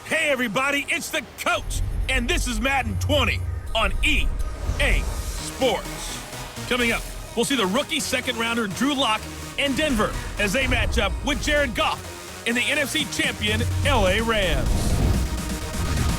Hey everybody, it's the coach, and this is Madden 20 on EA Sports. Coming up, we'll see the rookie second-rounder Drew Lock and Denver as they match up with Jared Goff in the NFC champion LA Rams.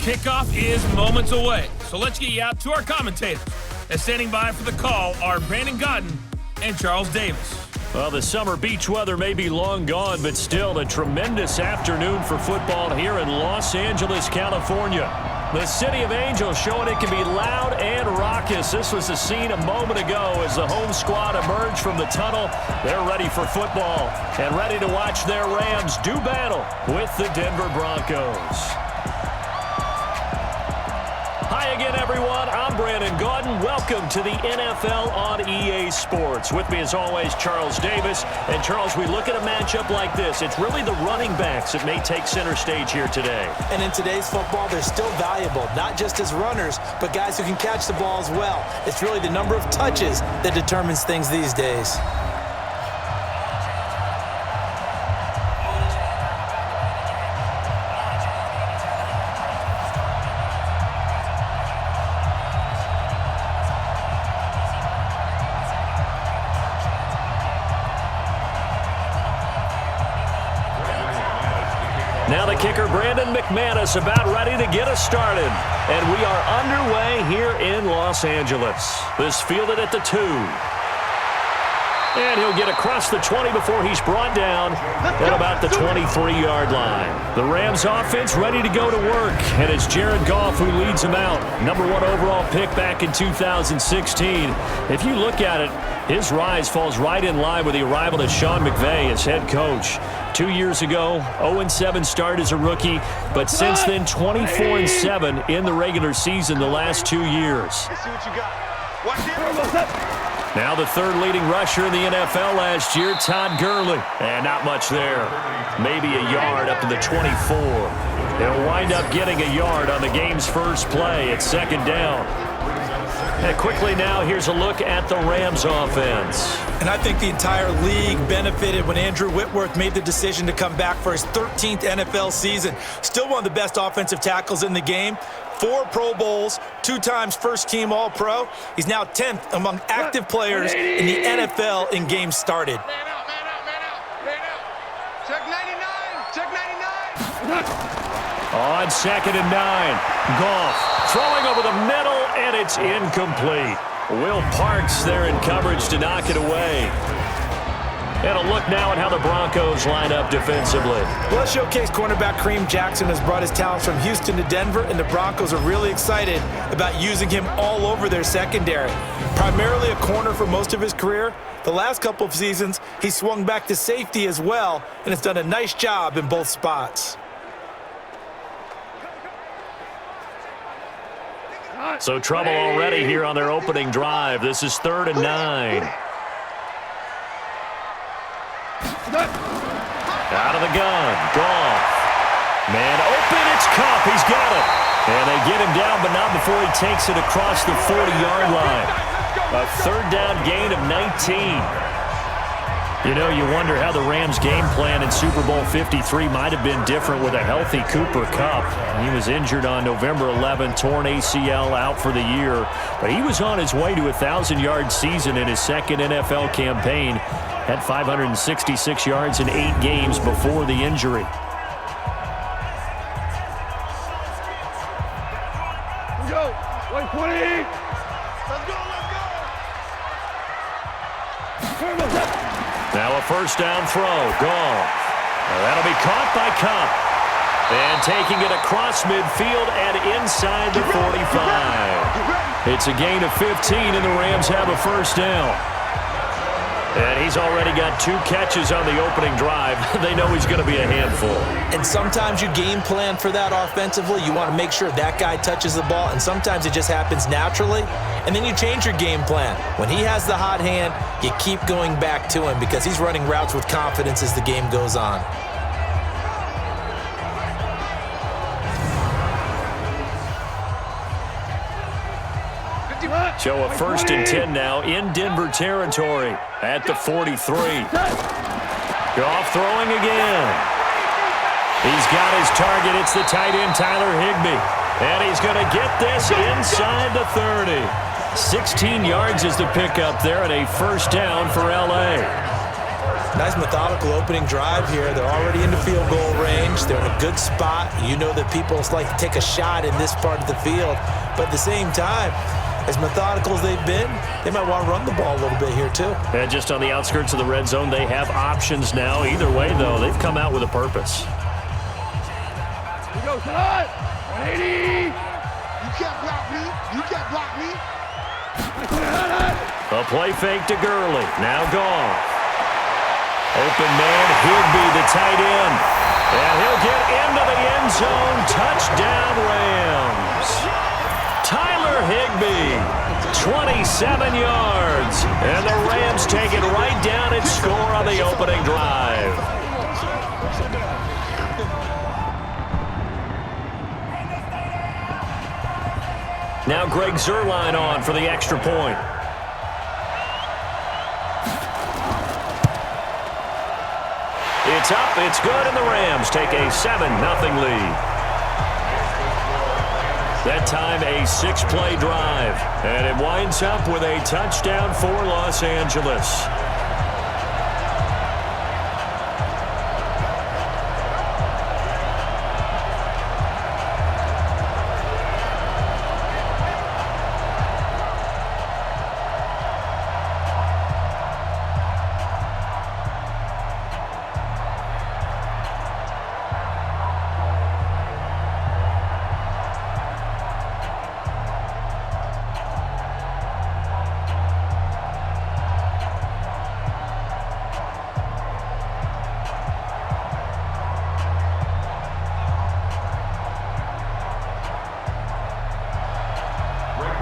Kickoff is moments away, so let's get you out to our commentators. As standing by for the call are Brandon Godden and Charles Davis. Well, the summer beach weather may be long gone, but still a tremendous afternoon for football here in Los Angeles, California. The City of Angels showing it can be loud and raucous. This was the scene a moment ago as the home squad emerged from the tunnel. They're ready for football and ready to watch their Rams do battle with the Denver Broncos. Hi again, everyone. I'm Brandon Gaudin. Welcome to the NFL on EA Sports. With me, as always, Charles Davis. And, Charles, we look at a matchup like this. It's really the running backs that may take center stage here today. And in today's football, they're still valuable, not just as runners, but guys who can catch the ball as well. It's really the number of touches that determines things these days. Now the kicker, Brandon McManus, about ready to get us started. And we are underway here in Los Angeles. This fielded at the 2. And he'll get across the 20 before he's brought down at about the 23-yard line. The Rams offense ready to go to work. And it's Jared Goff who leads them out. Number 1 overall pick back in 2016. If you look at it, his rise falls right in line with the arrival of Sean McVay as head coach. 2 years ago, 0-7 start as a rookie, but since then 24-7 in the regular season the last 2 years. Now the third leading rusher in the NFL last year, Todd Gurley. And not much there. Maybe a yard up to the 24. They'll wind up getting a yard on the game's first play at second down. And quickly now, here's a look at the Rams offense. And I think the entire league benefited when Andrew Whitworth made the decision to come back for his 13th NFL season. Still one of the best offensive tackles in the game. 4 Pro Bowls, 2 times first-team All-Pro. He's now 10th among active players in the NFL in games started. Man out. Check 99. On 2nd and 9, Goff throwing over the middle, and it's incomplete. Will Parks there in coverage to knock it away. And a look now at how the Broncos line up defensively. Well, showcase cornerback Kareem Jackson has brought his talents from Houston to Denver, and the Broncos are really excited about using him all over their secondary. Primarily a corner for most of his career, the last couple of seasons he swung back to safety as well, and has done a nice job in both spots. So trouble already here on their opening drive. This is 3rd and 9. Out of the gun, Goff. Man open, it's Kupp. He's got it. And they get him down, but not before he takes it across the 40-yard line. A 3rd down gain of 19. You know, you wonder how the Rams' game plan in Super Bowl 53 might have been different with a healthy Cooper Kupp. He was injured on November 11, torn ACL, out for the year. But he was on his way to a 1,000-yard season in his second NFL campaign. Had 566 yards in 8 games before the injury. Let's go. 120. Let's go. Now a first down throw. Goff. That'll be caught by Kupp. And taking it across midfield and inside the 45. It's a gain of 15, and the Rams have a first down. And he's already got 2 catches on the opening drive. They know he's going to be a handful. And sometimes you game plan for that offensively. You want to make sure that guy touches the ball, and sometimes it just happens naturally. And then you change your game plan. When he has the hot hand, you keep going back to him because he's running routes with confidence as the game goes on. So a 1st and 10 now in Denver territory at the 43. Goff throwing again. He's got his target. It's the tight end, Tyler Higbee. And he's going to get this inside the 30. 16 yards is the pickup there and a first down for L.A. Nice methodical opening drive here. They're already in the field goal range. They're in a good spot. You know that people like to take a shot in this part of the field. But at the same time, as methodical as they've been, they might want to run the ball a little bit here too. And just on the outskirts of the red zone, they have options now. Either way, though, they've come out with a purpose. Here we go, tonight. 180. You can't block me. You can't block me. A play fake to Gurley. Now gone. Open man, Higbee, the tight end. And he'll get into the end zone. Touchdown, Rams. Tyler Higbee, 27 yards. And the Rams take it right down and score on the opening drive. Now Greg Zuerlein on for the extra point. It's up, it's good, and the Rams take a 7-0 lead. That time a 6-play drive, and it winds up with a touchdown for Los Angeles.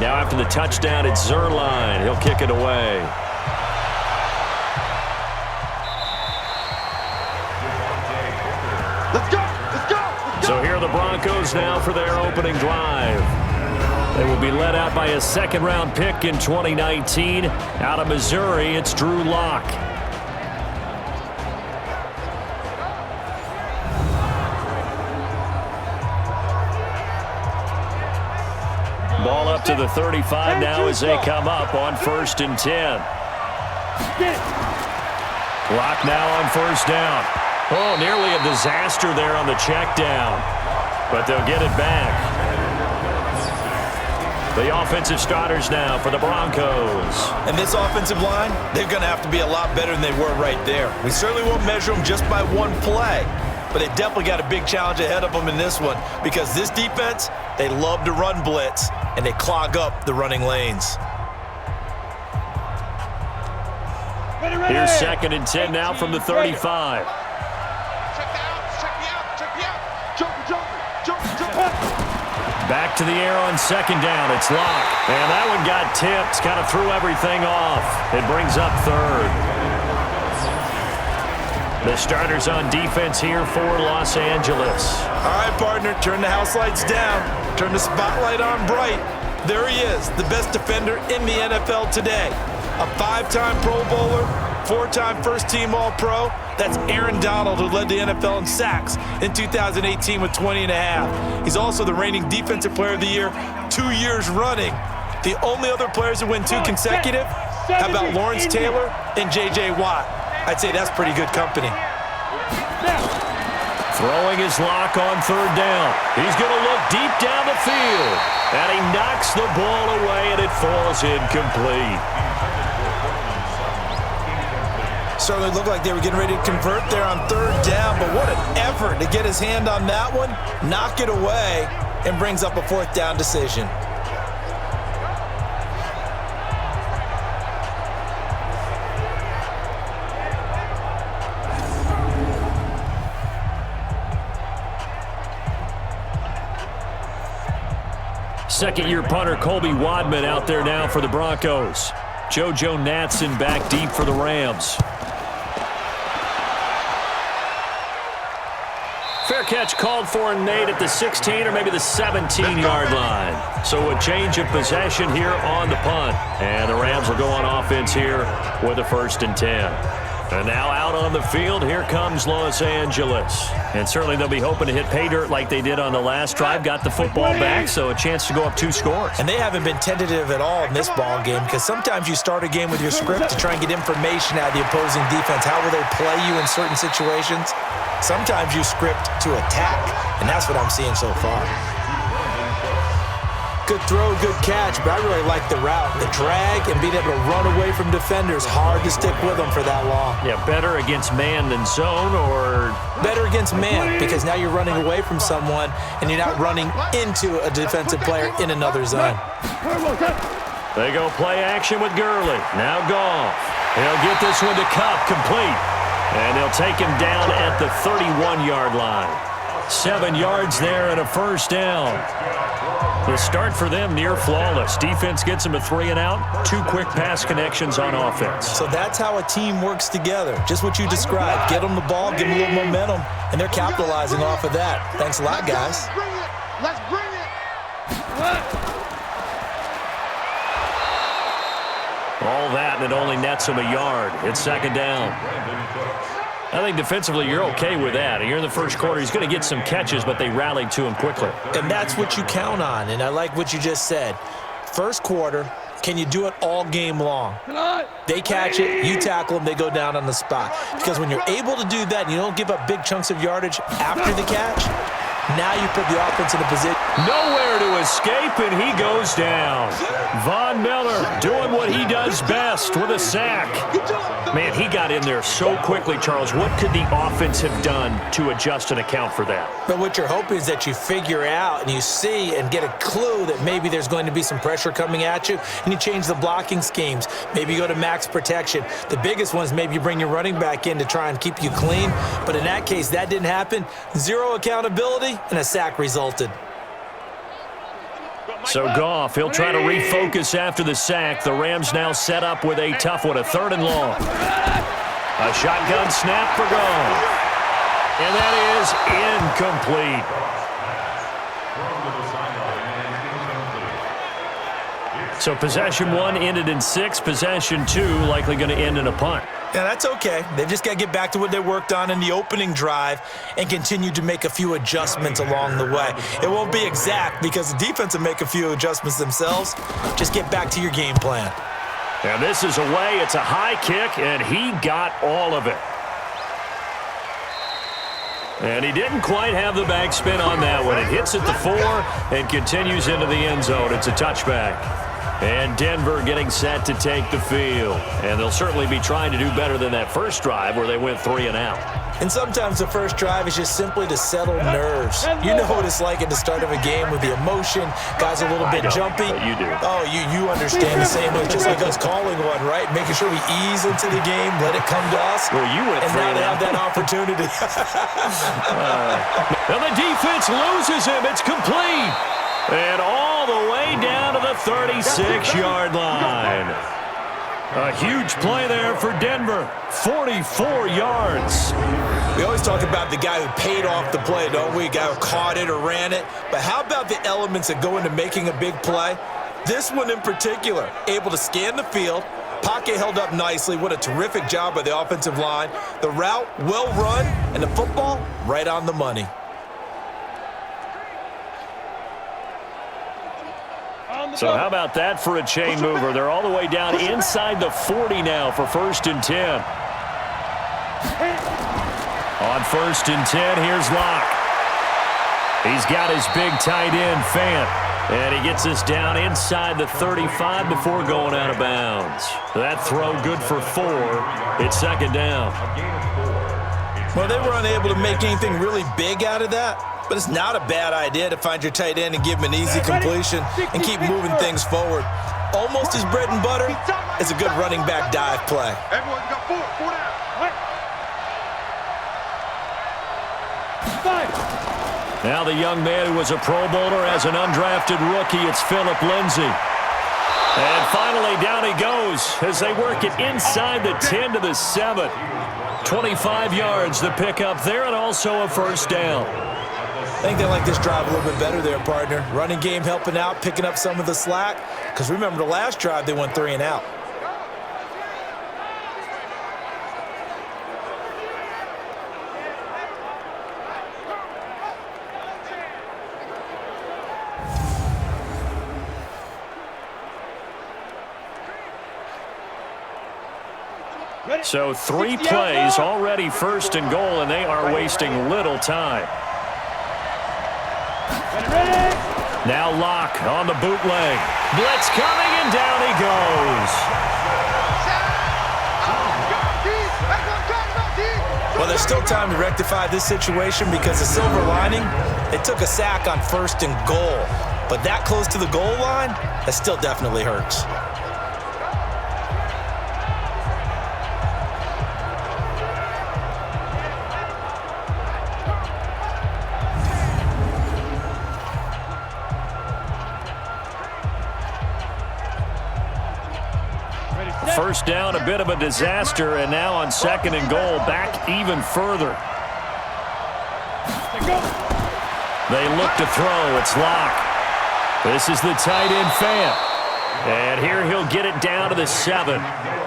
Now after the touchdown, it's Zuerlein. He'll kick it away. Let's go. Let's go. Let's go. So here are the Broncos now for their opening drive. They will be led out by a second-round pick in 2019. Out of Missouri, it's Drew Lock. Ball up to the 35 now as they come up on 1st and 10. Clock now on 1st down. Oh, nearly a disaster there on the check down. But they'll get it back. The offensive starters now for the Broncos. And this offensive line, they're going to have to be a lot better than they were right there. We certainly won't measure them just by one play. But they definitely got a big challenge ahead of them in this one because this defense, they love to run blitz, and they clog up the running lanes. Here's 2nd and 10 now from the 35. Check out, check me out, check me out. Jump. Back to the air on 2nd down. It's Lock. And that one got tipped. Kind of threw everything off. It brings up 3rd. The starters on defense here for Los Angeles. All right, partner, turn the house lights down. Turn the spotlight on bright. There he is, the best defender in the NFL today. A 5-time Pro Bowler, 4-time first-team All-Pro. That's Aaron Donald, who led the NFL in sacks in 2018 with 20.5. He's also the reigning Defensive Player of the Year 2 years running. The only other players to win 2 consecutive, how about Lawrence Taylor and J.J. Watt? I'd say that's pretty good company. Throwing his Lock on 3rd down. He's going to look deep down the field. And he knocks the ball away, and it falls incomplete. Certainly looked like they were getting ready to convert there on 3rd down, but what an effort to get his hand on that one, knock it away, and brings up a 4th down decision. Second-year punter Colby Wadman out there now for the Broncos. JoJo Natson back deep for the Rams. Fair catch called for Nate at the 16 or maybe the 17-yard line. So a change of possession here on the punt. And the Rams will go on offense here with a 1st and 10. And now out on the field, here comes Los Angeles. And certainly they'll be hoping to hit pay dirt like they did on the last drive. Got the football back, so a chance to go up 2 scores. And they haven't been tentative at all in this ball game, because sometimes you start a game with your script to try and get information out of the opposing defense. How will they play you in certain situations? Sometimes you script to attack, and that's what I'm seeing so far. Good throw, good catch, but I really like the route. The drag and being able to run away from defenders, hard to stick with them for that long. Yeah, better against man than zone, or? Better against man, because now you're running away from someone and you're not running into a defensive player in another zone. They go play action with Gurley. Now Goff. He'll get this one to Cup, complete. And they'll take him down at the 31-yard line. 7 yards there and a first down. The start for them near flawless. Defense gets them a 3 and out. 2 quick pass connections on offense. So that's how a team works together. Just what you described. Get them the ball, give them a little momentum, and they're capitalizing off of that. Thanks a lot, guys. Let's bring it. All that, and it only nets him a yard. It's 2nd down. I think defensively you're okay with that. You're in the first quarter. He's going to get some catches, but they rallied to him quickly. And that's what you count on, and I like what you just said. First quarter, can you do it all game long? They catch it, you tackle them, they go down on the spot. Because when you're able to do that and you don't give up big chunks of yardage after the catch, now you put the offense in a position. Nowhere to escape, and he goes down. Von Miller doing what he does best with a sack. Man, he got in there so quickly, Charles. What could the offense have done to adjust and account for that? But what you're hoping is that you figure out and you see and get a clue that maybe there's going to be some pressure coming at you, and you change the blocking schemes. Maybe you go to max protection. The biggest one is maybe you bring your running back in to try and keep you clean. But in that case, that didn't happen. 0 accountability, and a sack resulted. So Goff, he'll try to refocus after the sack. The Rams now set up with a tough one, a 3rd and long. A shotgun snap for Goff. And that is incomplete. So possession 1 ended in 6. Possession 2 likely going to end in a punt. Yeah, that's okay. They've just got to get back to what they worked on in the opening drive and continue to make a few adjustments along the way. It won't be exact because the defense will make a few adjustments themselves. Just get back to your game plan. And this is away. It's a high kick, and he got all of it. And he didn't quite have the backspin on that one. It hits at the 4 and continues into the end zone. It's a touchback. And Denver getting set to take the field. And they'll certainly be trying to do better than that first drive where they went 3 and out. And sometimes the first drive is just simply to settle nerves. You know what it's like at the start of a game with the emotion. Guys are a little bit jumpy. But you do. Oh, you understand the same way. Just like us calling one, right? Making sure we ease into the game, let it come to us. Well, you went 3 and now and they out. have that opportunity. And the defense loses him. It's complete. And all the way down to the 36-yard line. A huge play there for Denver. 44 yards. We always talk about the guy who paid off the play, don't we? A guy who caught it or ran it. But how about the elements that go into making a big play? This one in particular, able to scan the field. Pocket held up nicely. What a terrific job by the offensive line. The route, well run, and the football, right on the money. So how about that for a chain mover? They're all the way down inside the 40 now for 1st and 10. On 1st and 10, here's Locke. He's got his big tight end, Fant. And he gets us down inside the 35 before going out of bounds. That throw good for 4. It's 2nd down. Well, they were unable to make anything really big out of that. But it's not a bad idea to find your tight end and give him an easy completion and keep moving things forward. Almost his bread and butter is a good running back dive play. Everyone got 4 down. Now the young man who was a Pro Bowler as an undrafted rookie, it's Phillip Lindsay. And finally down he goes as they work it inside the 10 to the 7. 25 yards the pickup there and also a 1st down. I think they like this drive a little bit better there, partner. Running game helping out, picking up some of the slack. Because remember, the last drive, they went 3 and out. So 3 plays already first and goal, and they are wasting little time. Now Locke on the bootleg. Blitz coming, and down he goes. Well, there's still time to rectify this situation because the silver lining, they took a sack on first and goal. But that close to the goal line, that still definitely hurts. First down, a bit of a disaster, and now on second and goal, back even further. They look to throw. It's Locke. This is the tight end fan. And here he'll get it down to the 7.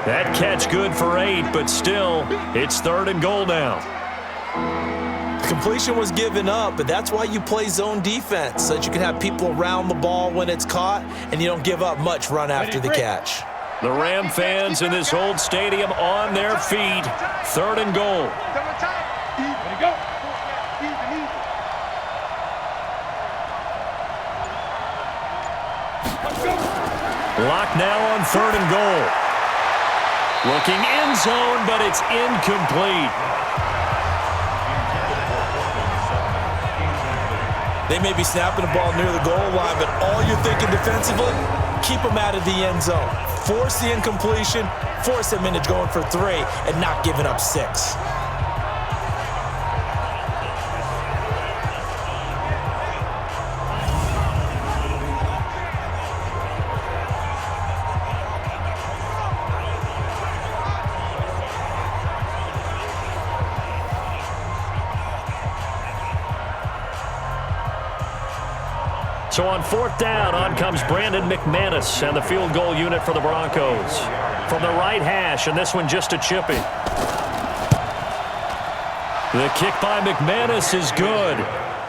That catch good for 8, but still, it's third and goal now. The completion was given up, but that's why you play zone defense, so that you can have people around the ball when it's caught, and you don't give up much run after the catch. The Ram fans in this old stadium on their feet. Third and goal. Locke now on third and goal. Looking end zone, but it's incomplete. They may be snapping the ball near the goal line, but all you're thinking defensively, keep them out of the end zone. Force the incompletion, force them into going for 3, and not giving up 6. So on fourth down, on comes Brandon McManus and the field goal unit for the Broncos. From the right hash, and this one just a chippy. The kick by McManus is good.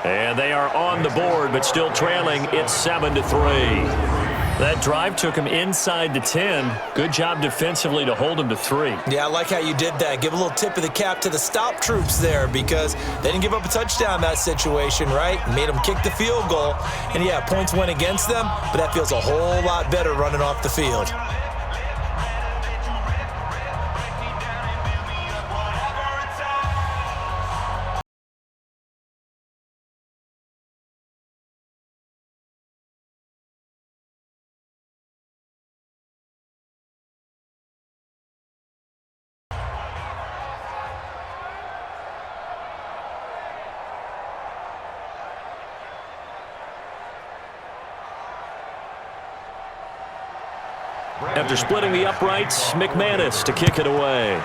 And they are on the board, but still trailing. It's 7-3. That drive took him inside the 10. Good job defensively to hold him to 3. Yeah, I like how you did that. Give a little tip of the cap to the stop troops there because they didn't give up a touchdown in that situation, right? Made them kick the field goal. And, yeah, points went against them, but that feels a whole lot better running off the field. After splitting the uprights, McManus to kick it away.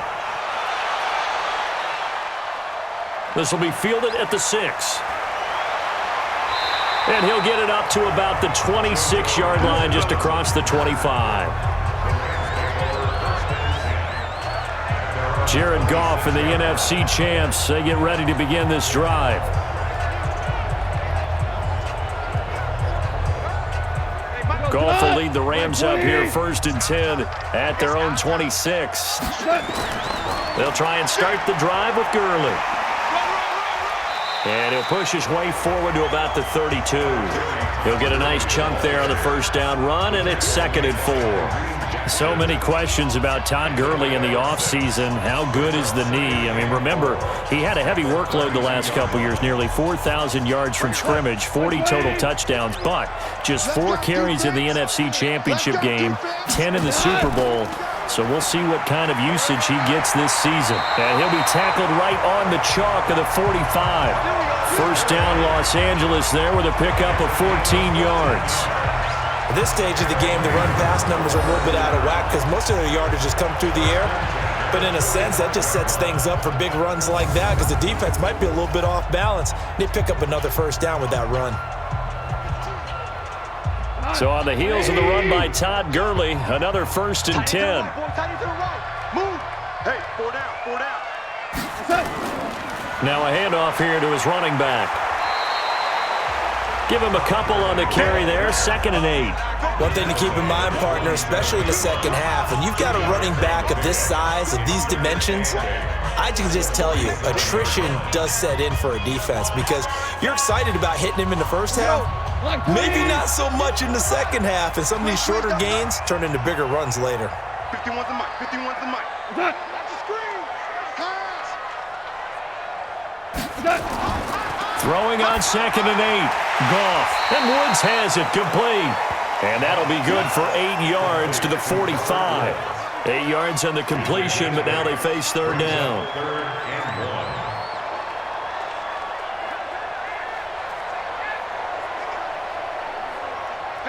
This will be fielded at the 6. And he'll get it up to about the 26-yard line, just across the 25. Jared Goff and the NFC champs, they get ready to begin this drive. Goff will lead the Rams up here first and 10 at their own 26. They'll try and start the drive with Gurley. And he'll push his way forward to about the 32. He'll get a nice chunk there on the first down run, and it's 2nd and 4. So many questions about Todd Gurley in the offseason. How good is the knee? I mean, remember, he had a heavy workload the last couple years, nearly 4,000 yards from scrimmage, 40 total touchdowns, but just 4 carries in the NFC Championship game, 10 in the Super Bowl. So we'll see what kind of usage he gets this season. And he'll be tackled right on the chalk of the 45. First down, Los Angeles there with a pickup of 14 yards. At this stage of the game, the run-pass numbers are a little bit out of whack because most of their yardage has come through the air. But in a sense, that just sets things up for big runs like that because the defense might be a little bit off balance. They pick up another first down with that run. So on the heels of the run by Todd Gurley, another 1st and 10. Move. Hey, 4 down. Now a handoff here to his running back. Give him a couple on the carry there, 2nd and 8. One thing to keep in mind, partner, especially in the second half, when you've got a running back of this size, of these dimensions, I can just tell you, attrition does set in for a defense because you're excited about hitting him in the first half, maybe not so much in the second half, and some of these shorter gains turn into bigger runs later. 51's the mic. 51's the mic. That's a screen. Pass. Throwing on 2nd and 8. Goff. And Woods has it complete. And that'll be good for 8 yards to the 45. 8 yards on the completion, but now they face 3rd down.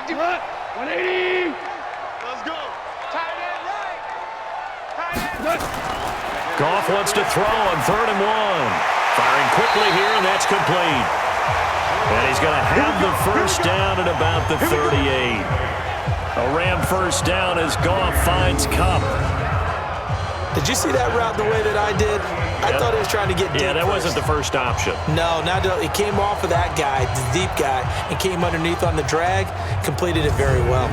What? 180. Let's go. Tight end right. Tight end. Goff wants to throw on 3rd and 1. Firing quickly here, and that's complete. And he's going to have the first down at about the 38. A Ram first down as Goff finds Kupp. Did you see that route the way that I did? I thought he was trying to get deep. Yeah, that wasn't the first option. No, it came off of that guy, the deep guy, and came underneath on the drag, completed it very well.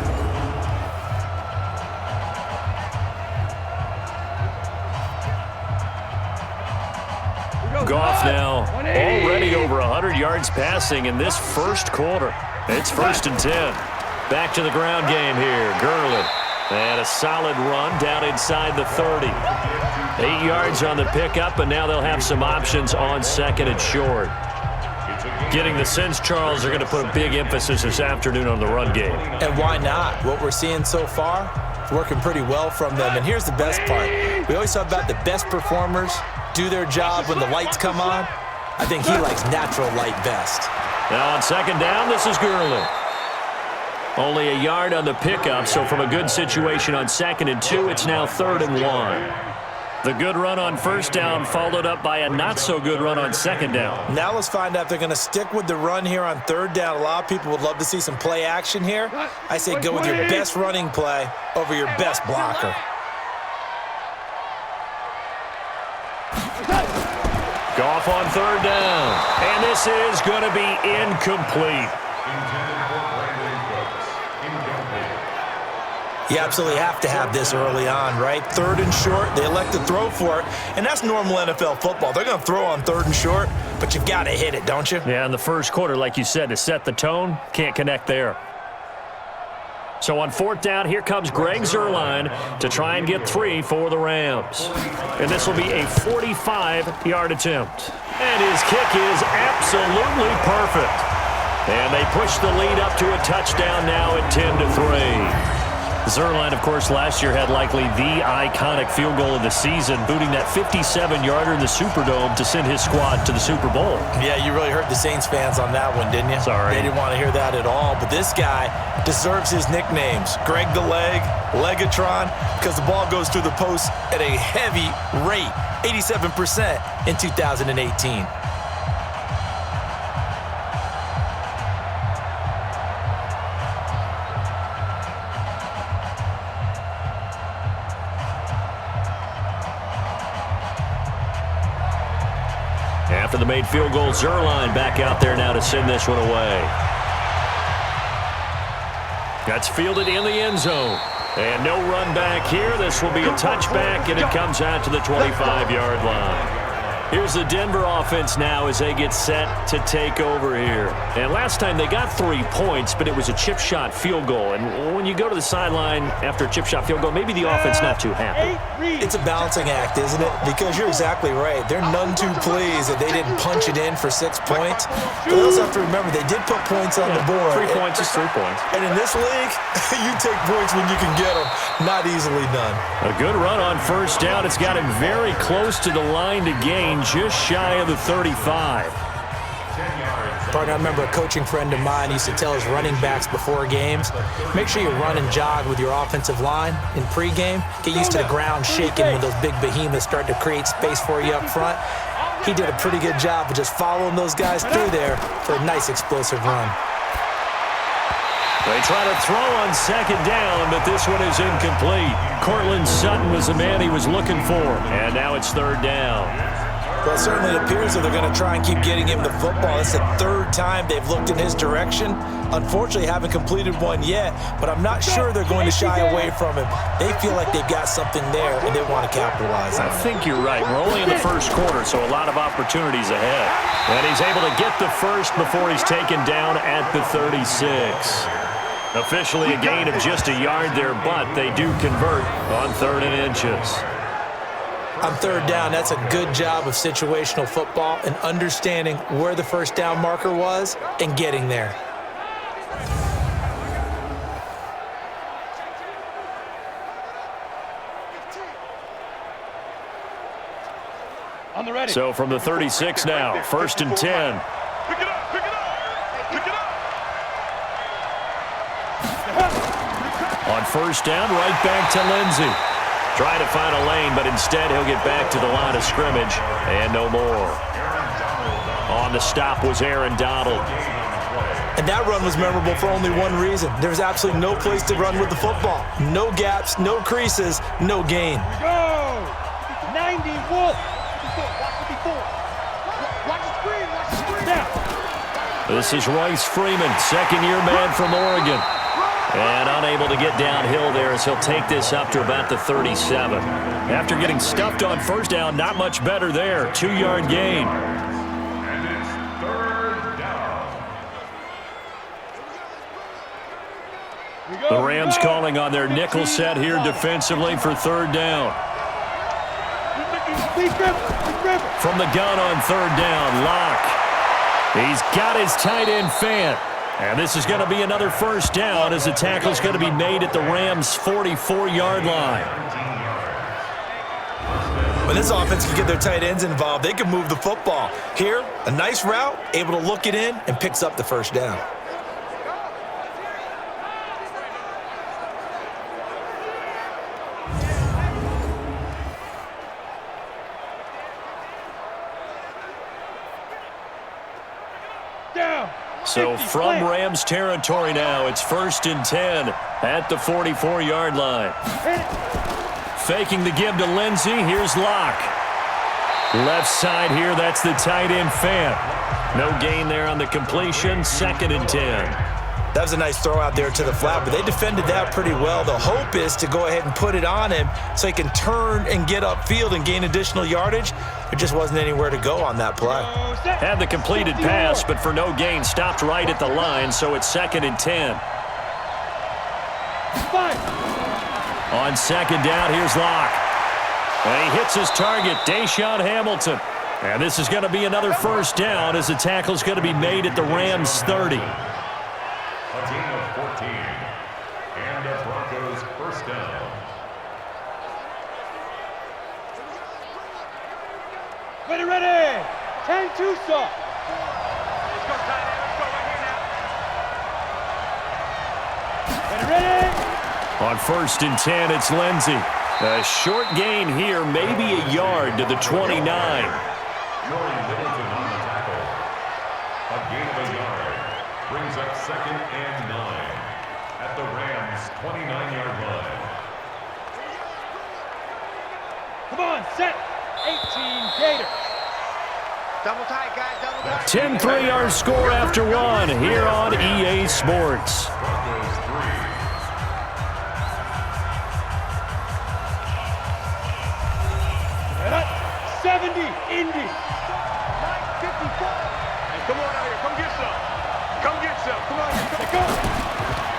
Goff now already over 100 yards passing in this first quarter. It's 1st and 10. Back to the ground game here. Gurley. And a solid run down inside the 30. 8 yards on the pickup, and now they'll have some options on 2nd and short. Getting the sense, Charles, they're going to put a big emphasis this afternoon on the run game. And why not? What we're seeing so far, working pretty well from them. And here's the best part. We always talk about the best performers do their job when the lights come on. I think he likes natural light best. Now on 2nd down, this is Gurley. Only a yard on the pickup, so from a good situation on 2nd and 2, it's now 3rd and 1. The good run on 1st down followed up by a not-so-good run on 2nd down. Now let's find out if they're going to stick with the run here on 3rd down. A lot of people would love to see some play action here. I say go with your best running play over your best blocker. Goff on 3rd down. And this is going to be incomplete. You absolutely have to have this early on, right? 3rd and short, they elect to throw for it, and that's normal NFL football. They're going to throw on 3rd and short, but you've got to hit it, don't you? Yeah, in the first quarter, like you said, to set the tone, can't connect there. So on 4th down, here comes Greg Zuerlein to try and get 3 for the Rams. And this will be a 45-yard attempt. And his kick is absolutely perfect. And they push the lead up to a touchdown now at 10-3. Zuerlein, of course, last year had likely the iconic field goal of the season, booting that 57-yarder in the Superdome to send his squad to the Super Bowl. Yeah, you really hurt the Saints fans on that one, didn't you? Sorry. They didn't want to hear that at all. But this guy deserves his nicknames. Greg the Leg, Legatron, because the ball goes through the post at a heavy rate, 87% in 2018. After the made field goal, Zuerlein back out there now to send this one away. That's fielded in the end zone. And no run back here. This will be a touchback, and it comes out to the 25-yard line. Here's the Denver offense now as they get set to take over here. And last time they got 3 points, but it was a chip shot field goal. And when you go to the sideline after a chip shot field goal, maybe the offense not too happy. It's a balancing act, isn't it? Because you're exactly right. They're none too pleased that they didn't punch it in for 6 points. But they also have to remember they did put points on the board. 3 points is 3 points. And in this league, you take points when you can get them. Not easily done. A good run on 1st down. It's got him very close to the line to gain, just shy of the 35. Partner, I remember a coaching friend of mine used to tell his running backs before games, make sure you run and jog with your offensive line in pregame. Get used to the ground shaking when those big behemoths start to create space for you up front. He did a pretty good job of just following those guys through there for a nice explosive run. They try to throw on 2nd down, but this one is incomplete. Cortland Sutton was the man he was looking for. And now it's 3rd down. Well, it certainly appears that they're going to try and keep getting him the football. It's the third time they've looked in his direction. Unfortunately, haven't completed one yet, but I'm not sure they're going to shy away from him. They feel like they've got something there, and they want to capitalize on it. I think you're right. We're only in the first quarter, so a lot of opportunities ahead. And he's able to get the first before he's taken down at the 36. Officially a gain of just a yard there, but they do convert on 3rd and inches. On 3rd down, that's a good job of situational football and understanding where the first down marker was and getting there. On the ready. So from the 36 now, 1st and 10. Pick it up, pick it up, pick it up. On 1st down, right back to Lindsey. Trying to find a lane, but instead he'll get back to the line of scrimmage, and no more. On the stop was Aaron Donald. And that run was memorable for only one reason. There's absolutely no place to run with the football. No gaps, no creases, no gain. Go! 90 Wolf. Watch the screen, watch the screen. Now. This is Royce Freeman, second-year man from Oregon. And unable to get downhill there as he'll take this up to about the 37. After getting stuffed on 1st down, not much better there. 2-yard gain. And it's 3rd down. The Rams calling on their nickel set here defensively for 3rd down. From the gun on 3rd down, Locke. He's got his tight end Fant. And this is going to be another 1st down as the tackle's going to be made at the Rams' 44-yard line. When this offense can get their tight ends involved, they can move the football. Here, a nice route, able to look it in, and picks up the 1st down. So from Rams territory now, it's 1st and 10 at the 44-yard line. Faking the give to Lindsey. Here's Locke. Left side here, that's the tight end Fant. No gain there on the completion. 2nd and 10. That was a nice throw out there to the flat, but they defended that pretty well. The hope is to go ahead and put it on him so he can turn and get upfield and gain additional yardage. There just wasn't anywhere to go on that play. Had the completed pass, but for no gain, stopped right at the line, so it's 2nd and 10. On 2nd down, here's Locke. And he hits his target, Deshaun Hamilton. And this is going to be another 1st down as the tackle's going to be made at the Rams' 30. A gain of 14. And the Broncos 1st down. Ready. 10-2 stop. Let's go, tight end. Let's go right here now. Ready. On 1st and 10, it's Lindsey. A short gain here, maybe a yard to the 29. Jordan Middleton on the tackle. A gain of a yard. Brings up 2nd and 9 at the Rams' 29-yard line. Come on, set. 18 Gators. Double tight, guys, double tight. 10-3 our score after one here on EA Sports. Broncos 3. 70, Indy. 954. Hey, come on out here. Come get some. Come get some. Come on here. Come on.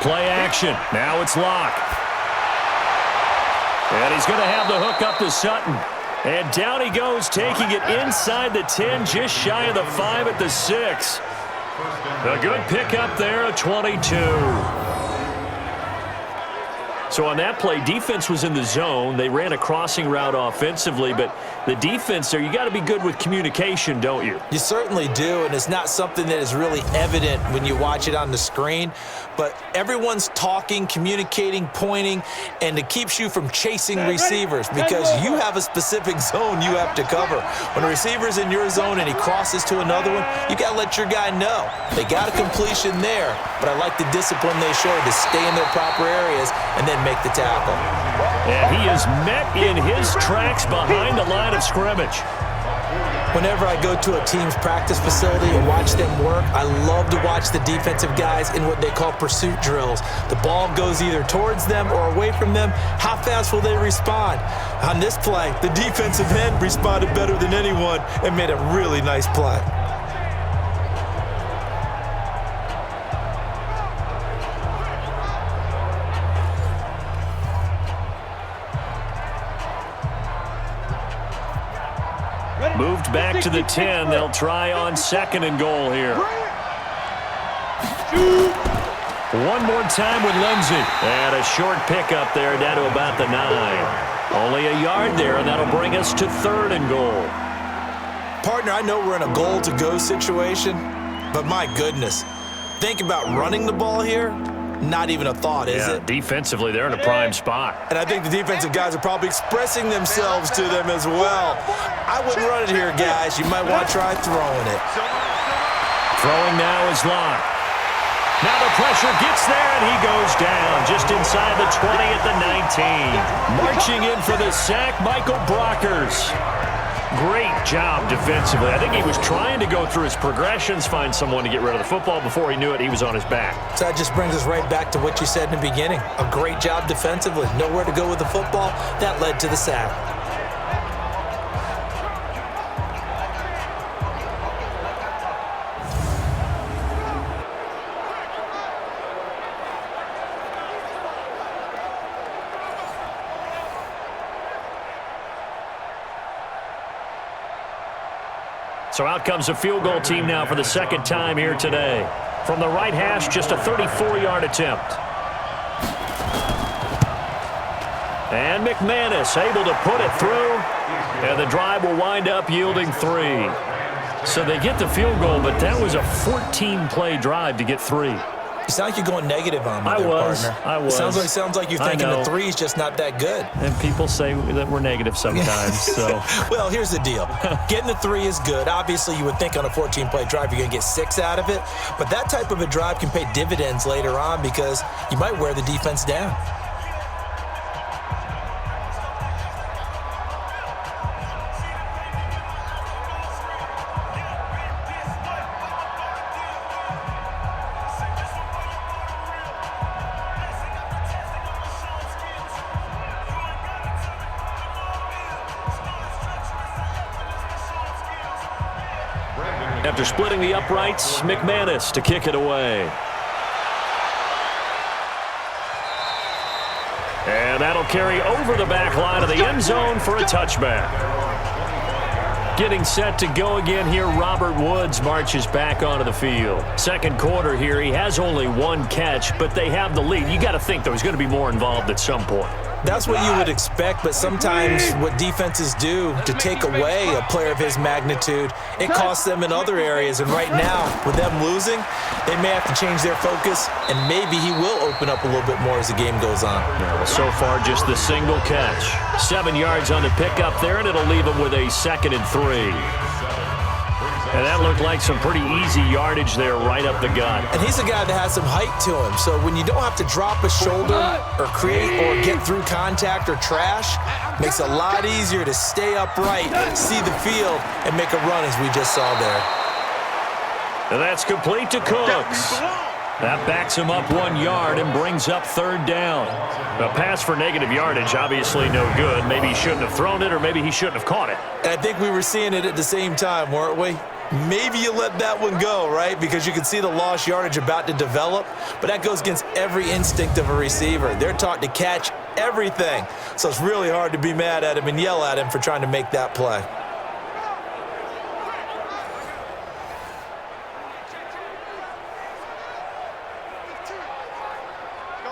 Play action. Now it's Locke. And he's going to have the hook up to Sutton. And down he goes, taking it inside the 10, just shy of the 5 at the 6. A good pickup there, a 22. So on that play, defense was in the zone. They ran a crossing route offensively, but the defense there, you got to be good with communication, don't you? You certainly do, and it's not something that is really evident when you watch it on the screen, but everyone's talking, communicating, pointing, and it keeps you from chasing receivers because you have a specific zone you have to cover. When a receiver's in your zone and he crosses to another one, you got to let your guy know. They got a completion there, but I like the discipline they showed to stay in their proper areas and then make the tackle. And he is met in his tracks behind the line of scrimmage. Whenever I go to a team's practice facility and watch them work, I love to watch the defensive guys in what they call pursuit drills. The ball goes either towards them or away from them. How fast will they respond? On this play, the defensive end responded better than anyone and made a really nice play. Moved back to the 10. They'll try on 2nd and goal here. One more time with Lindsey. And a short pickup there down to about the 9. Only a yard there, and that'll bring us to 3rd and goal. Partner, I know we're in a goal-to-go situation, but my goodness. Think about running the ball here. Not even a thought, is it? Defensively, they're in a prime spot. And I think the defensive guys are probably expressing themselves to them as well. I wouldn't run it here, guys. You might want to try throwing it. Throwing now is Locke. Now the pressure gets there, and he goes down just inside the 20 at the 19. Marching in for the sack, Michael Brockers. Great job defensively. I think he was trying to go through his progressions, find someone to get rid of the football. Before he knew it, he was on his back. So that just brings us right back to what you said in the beginning. A great job defensively. Nowhere to go with the football. That led to the sack. So out comes a field goal team now for the 2nd time here today. From the right hash, just a 34-yard attempt. And McManus able to put it through. And the drive will wind up yielding 3. So they get the field goal, but that was a 14-play drive to get 3. You sound like you're going negative on me partner. I was. It sounds like you're thinking the 3 is just not that good. And people say that we're negative sometimes. So, well, here's the deal. Getting the 3 is good. Obviously, you would think on a 14-play drive you're going to get 6 out of it. But that type of a drive can pay dividends later on because you might wear the defense down. After splitting the uprights, McManus to kick it away. And that'll carry over the back line of the end zone for a touchback. Getting set to go again here, Robert Woods marches back onto the field. 2nd quarter here, he has only 1 catch, but they have the lead. You got to think there's going to be more involved at some point. That's what you would expect, but sometimes what defenses do to take away a player of his magnitude, it costs them in other areas. And right now, with them losing, they may have to change their focus, and maybe he will open up a little bit more as the game goes on. So far, just the single catch. 7 yards on the pickup there, and it'll leave him with a 2nd and 3. And that looked like some pretty easy yardage there right up the gut. And he's a guy that has some height to him. So when you don't have to drop a shoulder or create or get through contact or trash, makes it a lot easier to stay upright, see the field, and make a run as we just saw there. And that's complete to Cooks. That backs him up 1 yard and brings up 3rd down. A pass for negative yardage, obviously no good. Maybe he shouldn't have thrown it, or maybe he shouldn't have caught it. And I think we were seeing it at the same time, weren't we? Maybe you let that one go, right? Because you can see the lost yardage about to develop, but that goes against every instinct of a receiver. They're taught to catch everything. So it's really hard to be mad at him and yell at him for trying to make that play.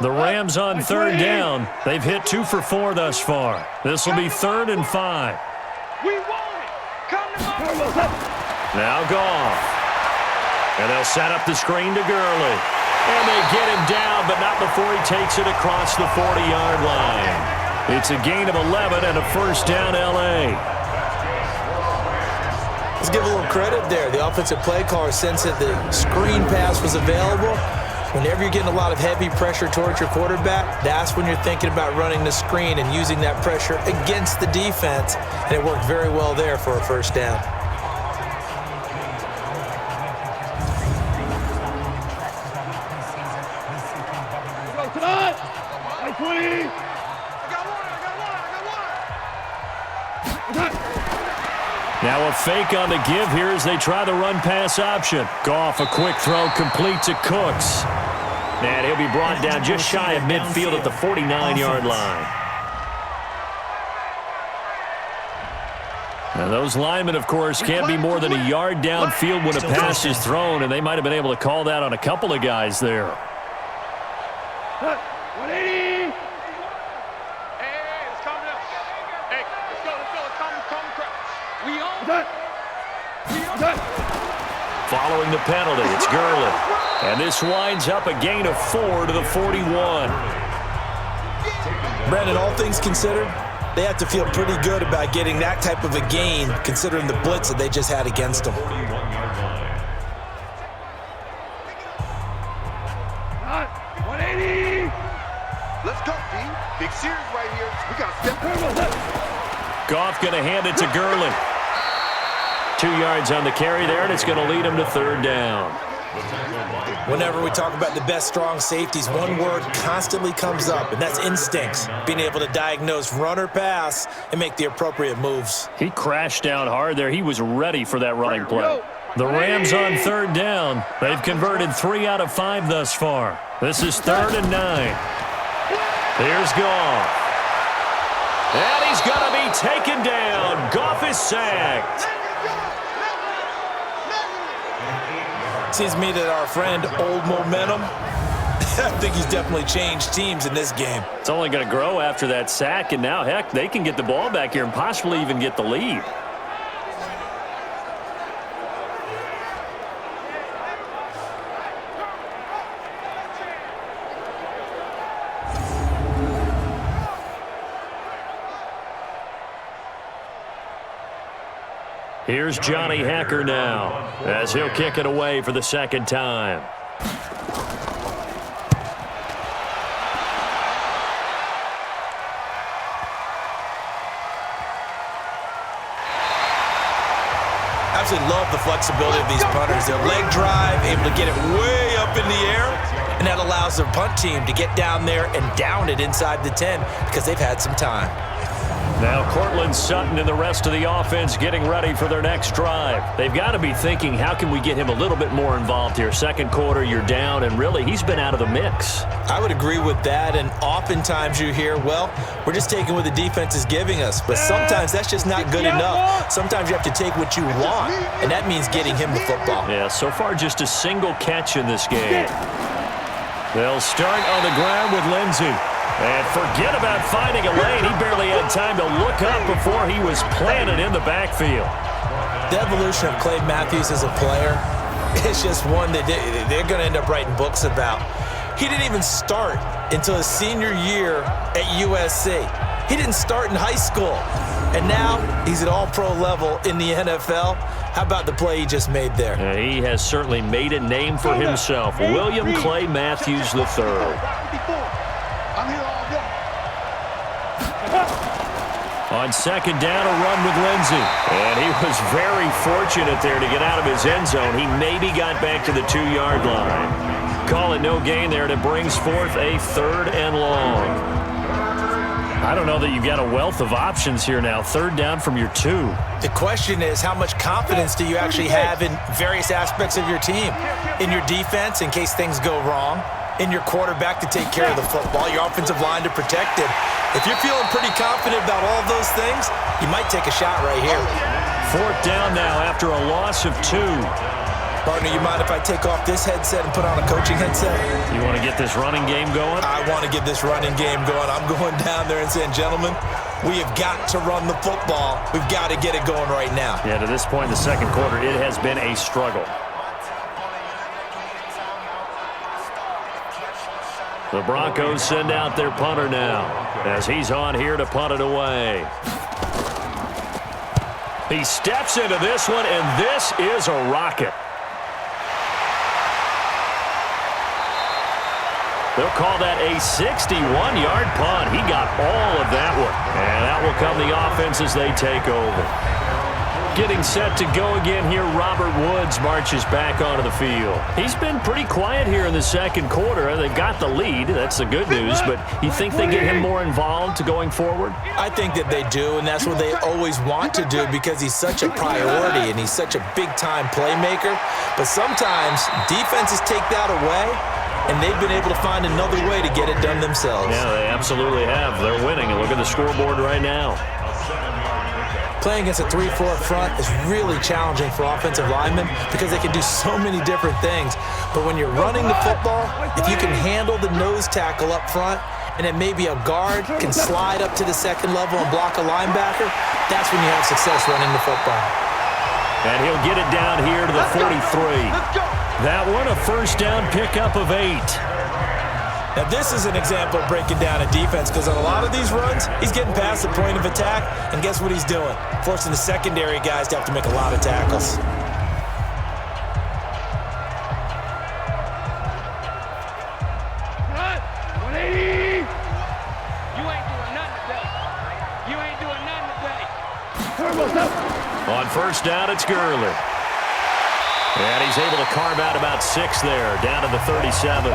The Rams on 3rd down. They've hit 2 for 4 thus far. This will be 3rd and 5. We want it. Come on. Now Goff. And they'll set up the screen to Gurley. And they get him down, but not before he takes it across the 40-yard line. It's a gain of 11 and a 1st down, L.A. Let's give a little credit there. The offensive play caller sensed that the screen pass was available. Whenever you're getting a lot of heavy pressure towards your quarterback, that's when you're thinking about running the screen and using that pressure against the defense. And it worked very well there for a 1st down. Now a fake on the give here as they try the run-pass option. Goff, a quick throw, complete to Cooks. And he'll be brought down just shy of midfield at the 49-yard line. Now those linemen, of course, can't be more than a yard downfield when a pass is thrown, and they might have been able to call that on a couple of guys there. 180. Hey, it's coming up. Hey, let's go. We on. Following the penalty, it's Gurley. And this winds up a gain of 4 to the 41. Brandon, all things considered, they have to feel pretty good about getting that type of a gain, considering the blitz that they just had against them. 180. Let's go, D. Big series right here. We got to step. Goff going to hand it to Gurley. 2 yards on the carry there, and it's going to lead him to third down. Whenever we talk about the best strong safeties, one word constantly comes up, and that's instincts. Being able to diagnose run or pass and make the appropriate moves. He crashed down hard there. He was ready for that running play. The Rams on third down. They've converted 3 out of 5 thus far. This is 3rd and 9. Here's Goff. And he's going to be taken down. Goff is sacked. Seems to me that our friend, Old Momentum, I think he's definitely changed teams in this game. It's only going to grow after that sack, and now, heck, they can get the ball back here and possibly even get the lead. Here's Johnny Hacker now as he'll kick it away for the second time. Absolutely love the flexibility of these punters. Their leg drive, able to get it way up in the air, and that allows their punt team to get down there and down it inside the 10 because they've had some time. Now Cortland Sutton and the rest of the offense getting ready for their next drive. They've got to be thinking, how can we get him a little bit more involved here? Second quarter, you're down, and really, he's been out of the mix. I would agree with that, and oftentimes you hear, well, we're just taking what the defense is giving us, but sometimes that's just not good enough. Sometimes you have to take what you want, and that means getting him the football. Yeah, so far just a single catch in this game. They'll start on the ground with Lindsey. And forget about finding a lane. He barely had time to look up before he was planted in the backfield. The evolution of Clay Matthews as a player, it's just one that they're going to end up writing books about. He didn't even start until his senior year at USC. He didn't start in high school. And now he's at all-pro level in the NFL. How about the play he just made there? He has certainly made a name for himself. William Clay Matthews III. I'm here all day. On second down, a run with Lindsey. And he was very fortunate there to get out of his end zone. He maybe got back to the 2-yard line. Call it no gain there, and it brings forth a 3rd and long. I don't know that you've got a wealth of options here now. 3rd down from your 2. The question is, how much confidence do you actually have in various aspects of your team? In your defense, in case things go wrong. In your quarterback to take care of the football. Your offensive line to protect it. If you're feeling pretty confident about all of those things, you might take a shot right here. 4th down now after a loss of 2. Partner, you mind if I take off this headset and put on a coaching headset? You want to get this running game going? I want to get this running game going. I'm going down there and saying, gentlemen, we have got to run the football. We've got to get it going right now. Yeah, to this point in the second quarter, it has been a struggle. The Broncos send out their punter now as he's on here to punt it away. He steps into this one, and this is a rocket. They'll call that a 61-yard punt. He got all of that one. And that will come the offense as they take over. Getting set to go again here, Robert Woods marches back onto the field. He's been pretty quiet here in the second quarter. They got the lead. That's the good news. But you think they get him more involved going forward? I think that they do, and that's what they always want to do because he's such a priority and he's such a big-time playmaker. But sometimes defenses take that away, and they've been able to find another way to get it done themselves. Yeah, they absolutely have. They're winning, and look at the scoreboard right now. Playing against a 3-4 front is really challenging for offensive linemen because they can do so many different things. But when you're running the football, if you can handle the nose tackle up front, and then maybe a guard can slide up to the second level and block a linebacker, that's when you have success running the football. And he'll get it down here to the 43. That one, a first down pickup of 8. Now, this is an example of breaking down a defense because on a lot of these runs, he's getting past the point of attack, and guess what he's doing? Forcing the secondary guys to have to make a lot of tackles. On first down, it's Gurley. And he's able to carve out about 6 there, down to the 37.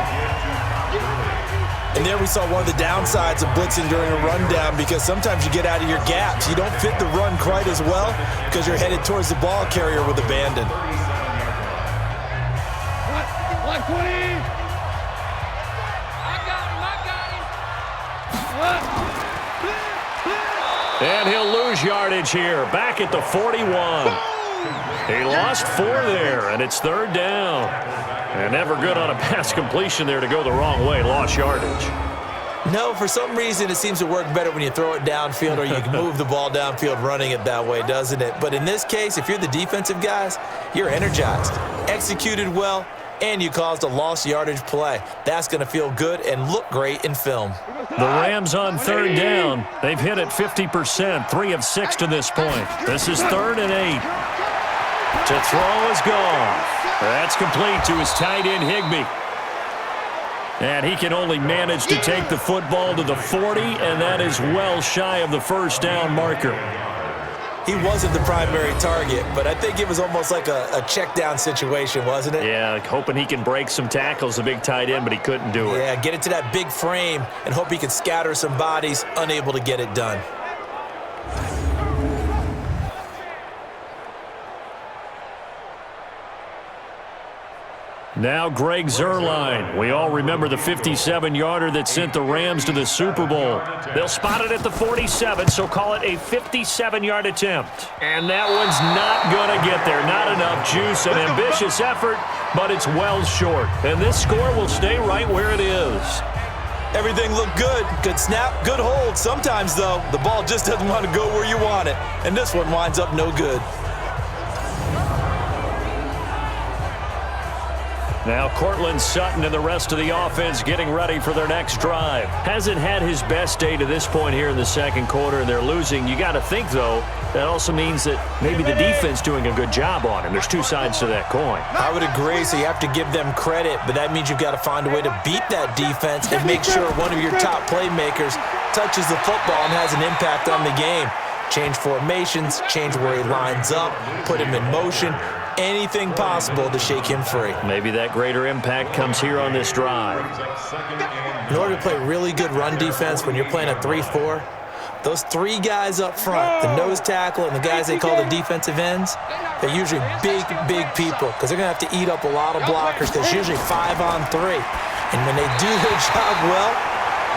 And there we saw one of the downsides of blitzing during a rundown because sometimes you get out of your gaps. You don't fit the run quite as well because you're headed towards the ball carrier with abandon. Like 20. I got him. And he'll lose yardage here, back at the 41. He lost 4 there, and it's third down. And never good on a pass completion there to go the wrong way. Lost yardage. No, for some reason it seems to work better when you throw it downfield or you can move the ball downfield running it that way, doesn't it? But in this case, if you're the defensive guys, you're energized, executed well, and you caused a lost yardage play. That's going to feel good and look great in film. The Rams on third down. They've hit it 50%, 3 of 6 to this point. This is 3rd and 8. To throw is gone. That's complete to his tight end, Higbee. And he can only manage to take the football to the 40, and that is well shy of the first down marker. He wasn't the primary target, but I think it was almost like a check down situation, wasn't it? Yeah, hoping he can break some tackles, the big tight end, but he couldn't do it. Yeah, get it to that big frame and hope he can scatter some bodies, unable to get it done. Now Greg Zuerlein. We all remember the 57-yarder that sent the Rams to the Super Bowl. They'll spot it at the 47, so call it a 57-yard attempt. And that one's not going to get there. Not enough juice, an ambitious effort, but it's well short. And this score will stay right where it is. Everything looked good. Good snap, good hold. Sometimes, though, the ball just doesn't want to go where you want it. And this one winds up no good. Now Cortland Sutton and the rest of the offense getting ready for their next drive. Hasn't had his best day to this point here in the second quarter, and they're losing. You got to think, though, that also means that maybe the defense doing a good job on him. There's 2 sides to that coin. I would agree, so you have to give them credit, but that means you've got to find a way to beat that defense and make sure one of your top playmakers touches the football and has an impact on the game. Change formations, change where he lines up, put him in motion. Anything possible to shake him free. Maybe that greater impact comes here on this drive. In order to play really good run defense when you're playing a 3-4, those 3 guys up front, the nose tackle and the guys they call the defensive ends, they're usually big people because they're going to have to eat up a lot of blockers because it's usually 5 on 3. And when they do their job well,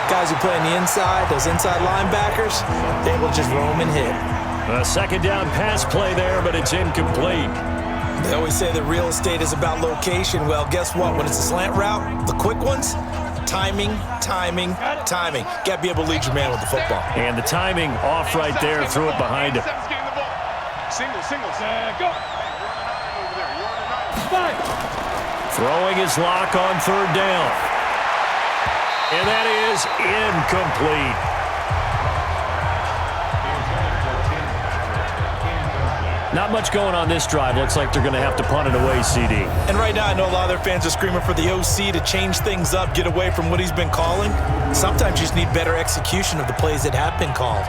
guys who play on the inside, those inside linebackers, they will just roam and hit. A second down pass play there, but it's incomplete. They always say that real estate is about location. Well, guess what? When it's a slant route, the quick ones, timing. Got to be able to lead your man with the football. And the timing off right there, threw it behind him. Singles, go. Throwing his lock on third down. And that is incomplete. Not much going on this drive. Looks like they're going to have to punt it away, CD. And right now, I know a lot of their fans are screaming for the OC to change things up, get away from what he's been calling. Sometimes you just need better execution of the plays that have been called.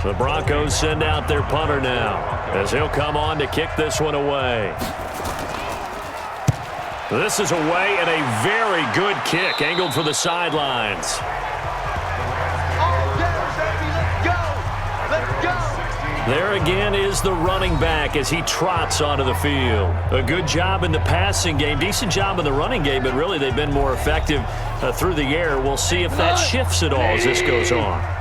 The Broncos send out their punter now as he'll come on to kick this one away. This is away and a very good kick angled for the sidelines. There again is the running back as he trots onto the field. A good job in the passing game, decent job in the running game, but really they've been more effective through the air. We'll see if that shifts at all as this goes on.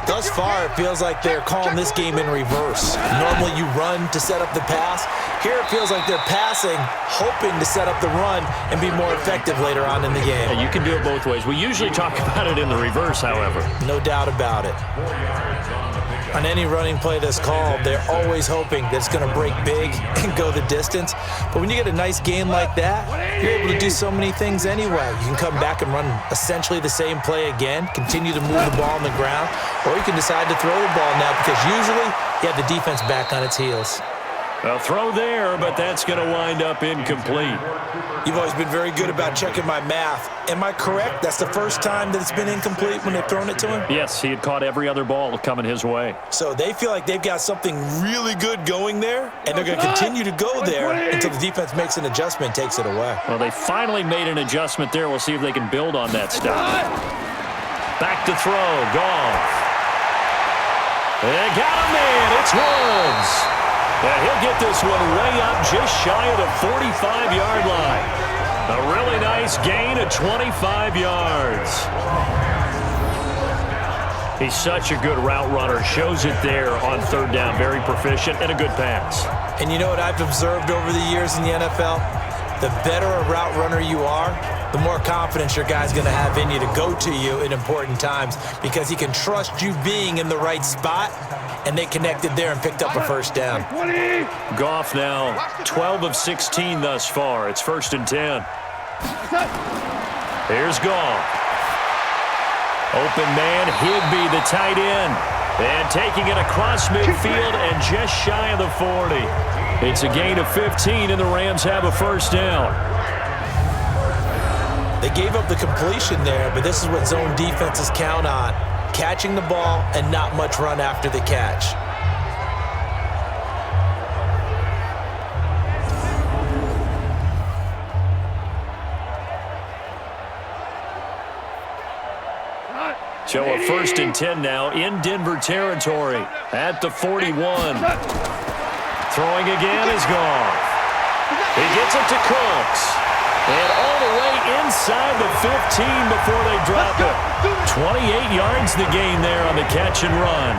Thus far, it feels like they're calling this game in reverse. Normally you run to set up the pass. Here it feels like they're passing, hoping to set up the run and be more effective later on in the game. Yeah, you can do it both ways. We usually talk about it in the reverse, however. No doubt about it. On any running play that's called, they're always hoping that it's going to break big and go the distance. But when you get a nice game like that, you're able to do so many things anyway. You can come back and run essentially the same play again, continue to move the ball on the ground, or you can decide to throw the ball now because usually you have the defense back on its heels. A throw there, but that's going to wind up incomplete. You've always been very good about checking my math. Am I correct? That's the first time that it's been incomplete when they've thrown it to him? Yes, he had caught every other ball coming his way. So they feel like they've got something really good going there, and they're going to continue to go there until the defense makes an adjustment and takes it away. Well, they finally made an adjustment there. We'll see if they can build on that stuff. Back to throw. Goff. They got him in. It's Woods. And he'll get this one way up just shy of the 45-yard line. A really nice gain of 25 yards. He's such a good route runner. Shows it there on third down. Very proficient and a good pass. And you know what I've observed over the years in the NFL? The better a route runner you are, the more confidence your guy's going to have in you to go to you in important times because he can trust you being in the right spot, and they connected there and picked up a first down. Goff now 12 of 16 thus far. It's 1st and 10. Here's Goff. Open man, Higbee, the tight end. And taking it across midfield and just shy of the 40. It's a gain of 15, and the Rams have a first down. They gave up the completion there, but this is what zone defenses count on. Catching the ball and not much run after the catch. So a 1st and 10 now in Denver territory at the 41. Throwing again is Goff. He gets it to Cooks. And all the way inside the 15 before they drop it. 28 yards the gain there on the catch and run.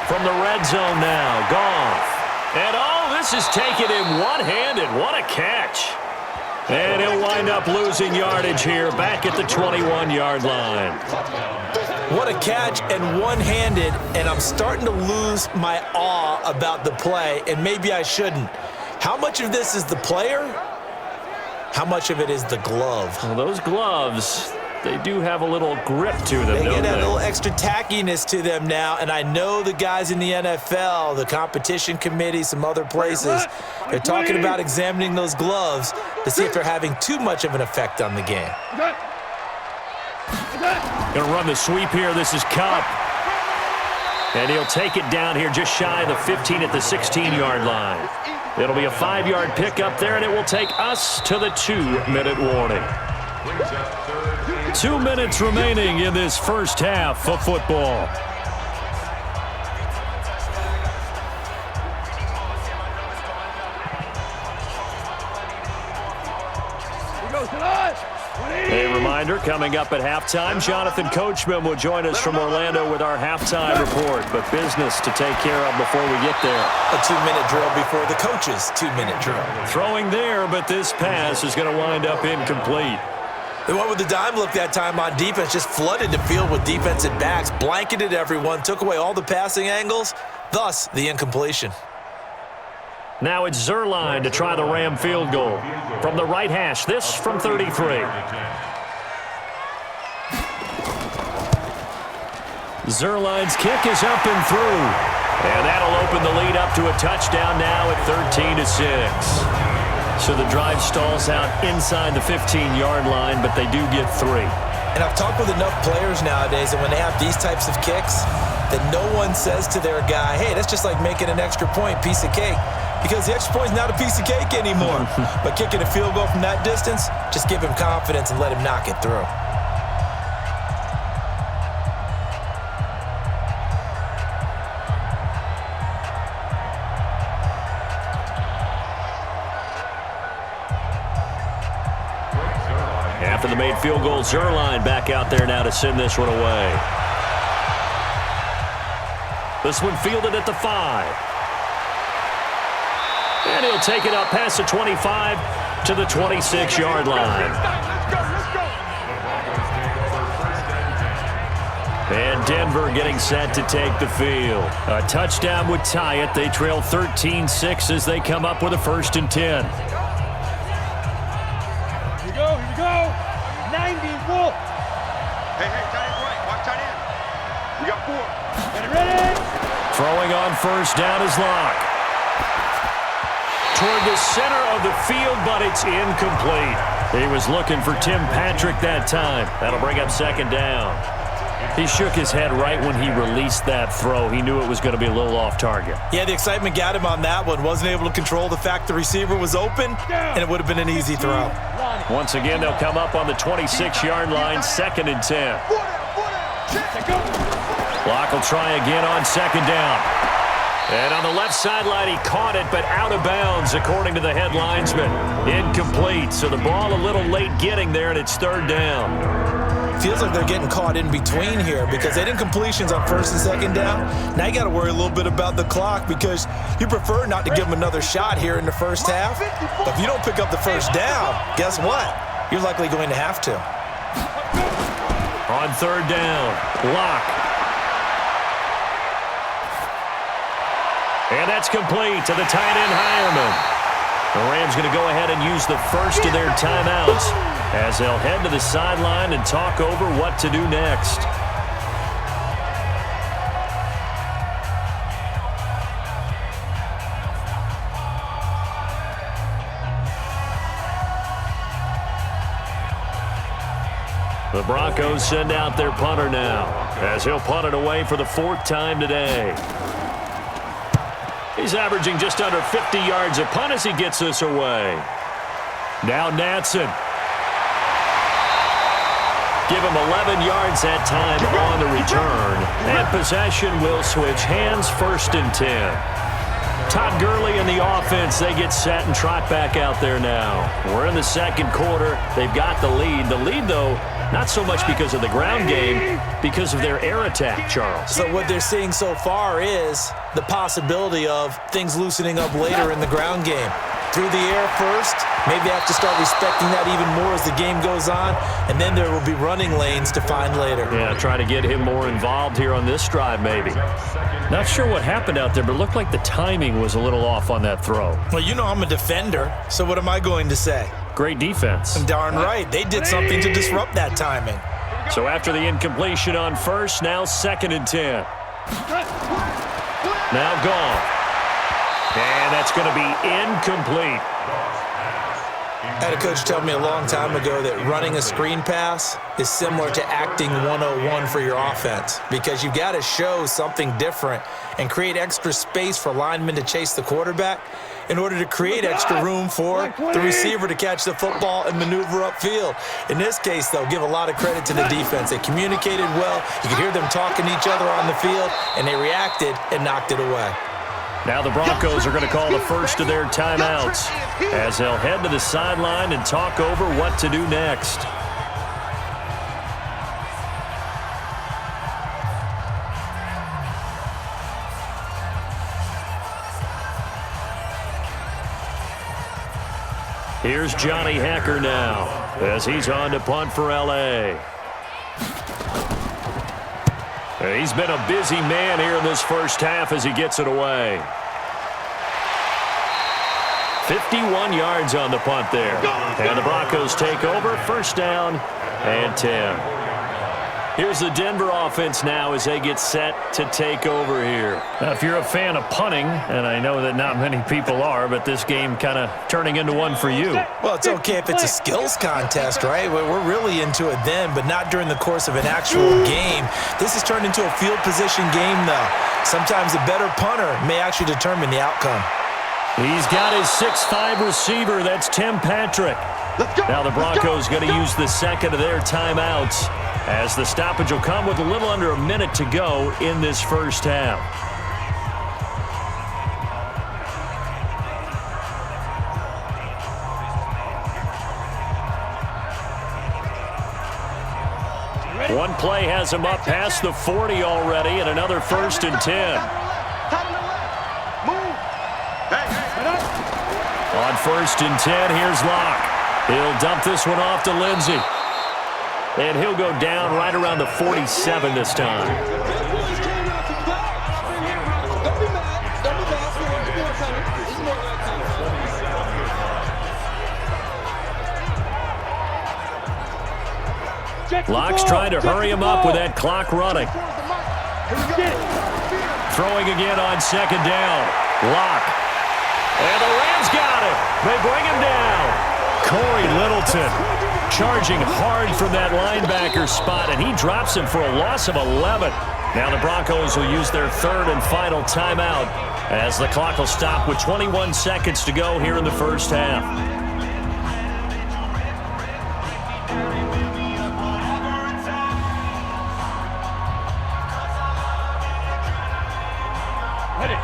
From the red zone now, Goff. And this is taken in one-handed. What a catch. And he'll wind up losing yardage here back at the 21-yard line. What a catch and one-handed, and I'm starting to lose my awe about the play, and maybe I shouldn't. How much of this is the player? How much of it is the glove? Well, those gloves, they do have a little grip to them, They don't get that they? little extra tackiness to them now, and I know the guys in the NFL, the competition committee, some other places, they're talking about examining those gloves to see if they're having too much of an effect on the game. Going to run the sweep here. This is Kupp. And he'll take it down here just shy of the 15 at the 16-yard line. It'll be a 5-yard pickup there, and it will take us to the 2-minute warning. 2 minutes remaining in this first half of football. A reminder, coming up at halftime, Jonathan Coachman will join us from Orlando with our halftime report, but business to take care of before we get there. A 2-minute drill before the coach's 2-minute drill. Throwing there, but this pass is going to wind up incomplete. They went with the dime look that time on defense, just flooded the field with defensive backs, blanketed everyone, took away all the passing angles, thus the incompletion. Now it's Zuerlein to try the Ram field goal. From the right hash, this from 33. Zuerlein's kick is up and through. And that'll open the lead up to a touchdown now at 13-6. So the drive stalls out inside the 15-yard line, but they do get 3. And I've talked with enough players nowadays, and when they have these types of kicks, that no one says to their guy, hey, that's just like making an extra point, piece of cake. Because the extra point is not a piece of cake anymore. But kicking a field goal from that distance, just give him confidence and let him knock it through. After the made field goal, Zuerlein back out there now to send this one away. This one fielded at the 5. And he'll take it up past the 25 to the 26-yard line. And Denver getting set to take the field. A touchdown would tie it. They trail 13-6 as they come up with a 1st and 10. Here we go. 90, Wolf. Hey, tight end right. Watch tight end. We got 4. Ready? Throwing on 1st down is Locke. Toward the center of the field, but it's incomplete. He was looking for Tim Patrick that time. That'll bring up 2nd down. He shook his head right when he released that throw. He knew it was going to be a little off target. Yeah, the excitement got him on that one. Wasn't able to control the fact the receiver was open, and it would have been an easy throw. Once again, they'll come up on the 26-yard line, 2nd and 10. Locke will try again on 2nd down. And on the left sideline, he caught it, but out of bounds, according to the head linesman. Incomplete, so the ball a little late getting there, and it's 3rd down. Feels like they're getting caught in between here because they did incompletions on 1st and 2nd down. Now you got to worry a little bit about the clock because you prefer not to give them another shot here in the 1st half. But if you don't pick up the 1st down, guess what? You're likely going to have to. On 3rd down, Locke. And that's complete to the tight end, Hireman. The Rams going to go ahead and use the 1st of their timeouts as they'll head to the sideline and talk over what to do next. The Broncos send out their punter now as he'll punt it away for the 4th time today. He's averaging just under 50 yards a punt as he gets this away. Now Natson. Give him 11 yards that time on the return. And possession will switch hands, 1st and 10. Todd Gurley and the offense, they get set and trot back out there now. We're in the 2nd quarter. They've got the lead. The lead, though, not so much because of the ground game, because of their air attack, Charles. So what they're seeing so far is the possibility of things loosening up later in the ground game. Through the air first, maybe they have to start respecting that even more as the game goes on, and then there will be running lanes to find later. Yeah, try to get him more involved here on this drive maybe. Not sure what happened out there, but it looked like the timing was a little off on that throw. Well, you know I'm a defender, so what am I going to say? Great defense. Darn right. They did something to disrupt that timing. So after the incompletion on 1st, now 2nd and 10. Now gone. And that's going to be incomplete. I had a coach tell me a long time ago that running a screen pass is similar to acting 101 for your offense because you've got to show something different and create extra space for linemen to chase the quarterback in order to create extra room for the receiver to catch the football and maneuver upfield. In this case, though, give a lot of credit to the defense. They communicated well. You could hear them talking to each other on the field, and they reacted and knocked it away. Now the Broncos are going to call the 1st of their timeouts as they'll head to the sideline and talk over what to do next. Here's Johnny Hekker now. as he's on to punt for L.A. He's been a busy man here in this first half as he gets it away. 51 yards on the punt there. And the Broncos take over, first down and 10. Here's the Denver offense now as they get set to take over here. Now, if you're a fan of punting, and I know that not many people are, but this game kind of turning into one for you. Well, it's okay if it's a skills contest, right? We're really into it then, but not during the course of an actual game. This has turned into a field position game, though. Sometimes the better punter may actually determine the outcome. He's got his 6'5" receiver. That's Tim Patrick. Now the Broncos going to use the second of their timeouts, as the stoppage will come with a little under a minute to go in this first half. One play has him up past the 40 already, and another first and 10. On first and 10, here's Locke. He'll dump this one off to Lindsey. And he'll go down right around the 47 this time. Locke's trying to hurry him up with that clock running. Throwing again on second down. Locke. And the Rams got it. They bring him down. Corey Littleton charging hard from that linebacker spot, and he drops him for a loss of 11. Now the Broncos will use their third and final timeout as the clock will stop with 21 seconds to go here in the first half.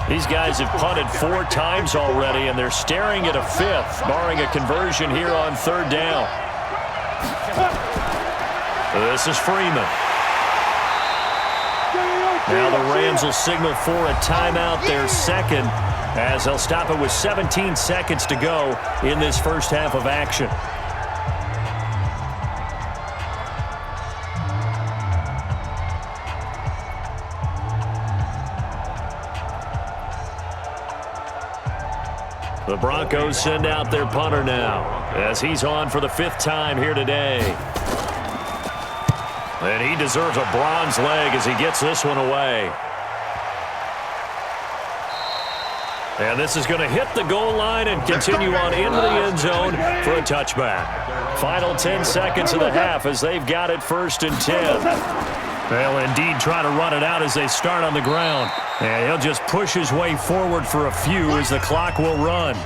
These guys have punted 4 times already, and they're staring at a 5th, barring a conversion here on third down. This is Freeman. Now the Rams will signal for a timeout, their second, as they'll stop it with 17 seconds to go in this first half of action. The Broncos send out their punter now, as he's on for the 5th time here today. And he deserves a bronze leg as he gets this one away. And this is going to hit the goal line and continue on into the end zone for a touchback. Final 10 seconds of the half as they've got it first and 10. They'll indeed try to run it out as they start on the ground. And he'll just push his way forward for a few as the clock will run.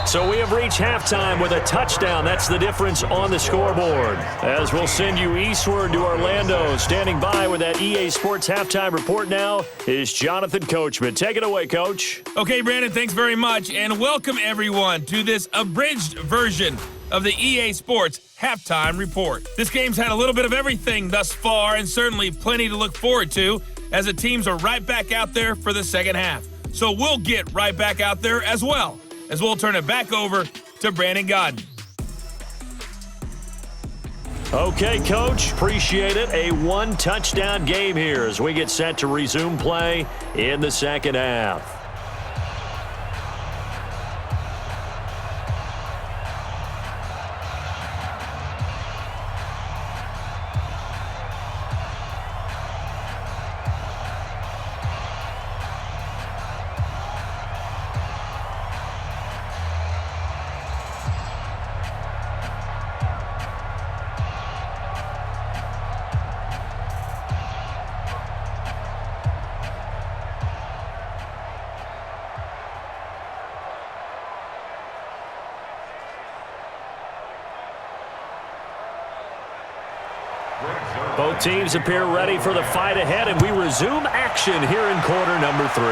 So we have reached halftime with a touchdown. That's the difference on the scoreboard. As we'll send you eastward to Orlando. Standing by with that EA Sports halftime report now is Jonathan Coachman. Take it away, Coach. Okay, Brandon, thanks very much. And welcome, everyone, to this abridged version of the EA Sports halftime report. This game's had a little bit of everything thus far, and certainly plenty to look forward to, as the teams are right back out there for the second half. So we'll get right back out there as well, as we'll turn it back over to Brandon Godden. Okay, Coach, appreciate it. A 1-touchdown game here as we get set to resume play in the second half. Both teams appear ready for the fight ahead, and we resume action here in quarter number 3.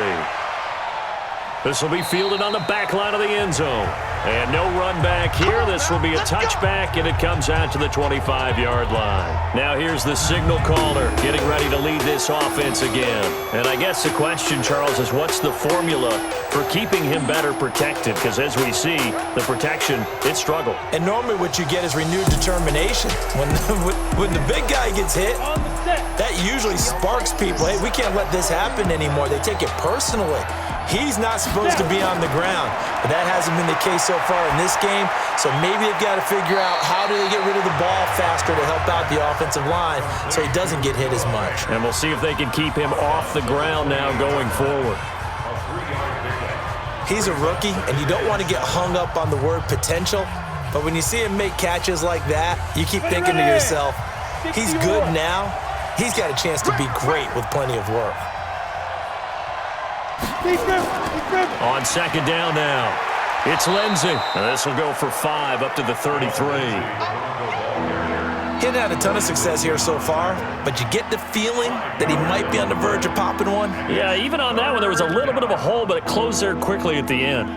This will be fielded on the back line of the end zone. And no run back here. This will be a touchback, and it comes out to the 25-yard line. Now here's the signal caller getting ready to lead this offense again. And I guess the question, Charles, is what's the formula for keeping him better protected? Because as we see, the protection, it struggled. And normally what you get is renewed determination. When the big guy gets hit, that usually sparks people. Hey, we can't let this happen anymore. They take it personally. He's not supposed to be on the ground, but that hasn't been the case so far in this game. So maybe they've got to figure out how do they get rid of the ball faster to help out the offensive line so he doesn't get hit as much. And we'll see if they can keep him off the ground now going forward. He's a rookie, and you don't want to get hung up on the word potential, but when you see him make catches like that, you keep thinking to yourself, he's good now. He's got a chance to be great with plenty of work. On second down now, it's Lindsey. And this will go for 5 up to the 33. He hasn't had a ton of success here so far, but you get the feeling that he might be on the verge of popping one. Yeah, even on that one, there was a little bit of a hole, but it closed there quickly at the end.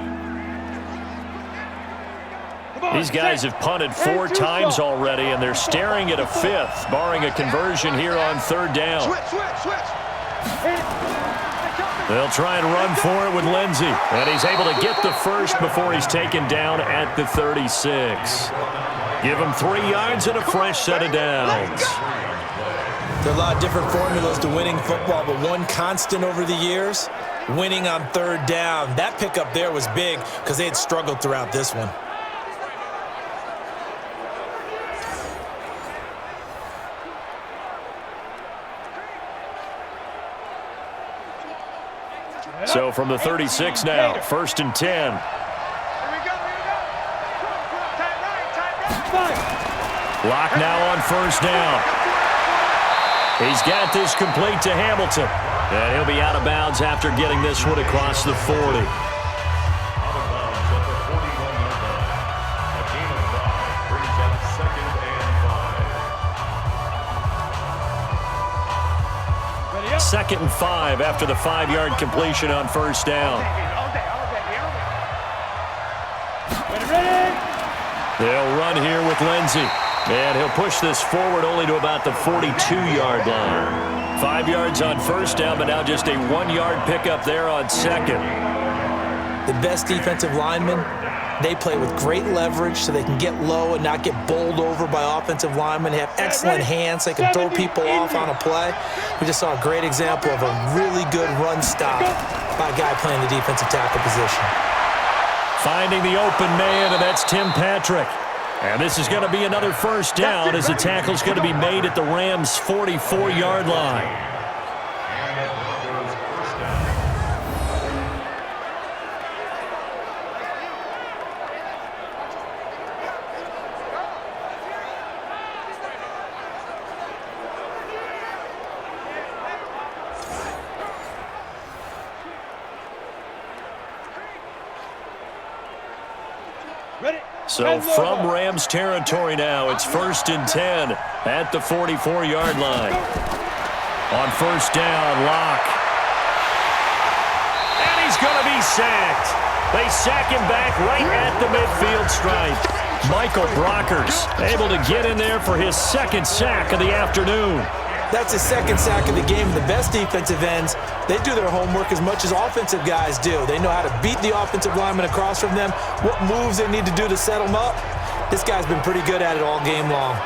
These guys have punted 4 times already, and they're staring at a 5th, barring a conversion here on third down. They'll try and run for it with Lindsey, and he's able to get the first before he's taken down at the 36. Give him 3 yards and a fresh set of downs. There are a lot of different formulas to winning football, but one constant over the years, winning on third down. That pickup there was big because they had struggled throughout this one. So from the 36 now, 1st and 10. Lock now on 1st down. He's got this complete to Hamilton. And he'll be out of bounds after getting this one across the 40. Out of bounds at the 41-yard line. A gain of 5 brings up 2nd and 5. 2nd and 5 after the 5-yard completion on 1st down. They'll run here with Lindsey. And he'll push this forward only to about the 42-yard line. 5 yards on 1st down, but now just a 1-yard pickup there on 2nd. The best defensive linemen, they play with great leverage so they can get low and not get bowled over by offensive linemen. They have excellent hands. They can throw people off on a play. We just saw a great example of a really good run stop by a guy playing the defensive tackle position. Finding the open man, and that's Tim Patrick. And this is going to be another 1st down as the tackle's going to be made at the Rams' 44-yard line. So from Rams territory now, it's 1st and 10 at the 44-yard line. On 1st down, Locke. And he's going to be sacked. They sack him back right at the midfield stripe. Michael Brockers able to get in there for his 2nd sack of the afternoon. That's his 2nd sack of the game. The best defensive ends, they do their homework as much as offensive guys do. They know how to beat the offensive lineman across from them, what moves they need to do to set them up. This guy's been pretty good at it all game long.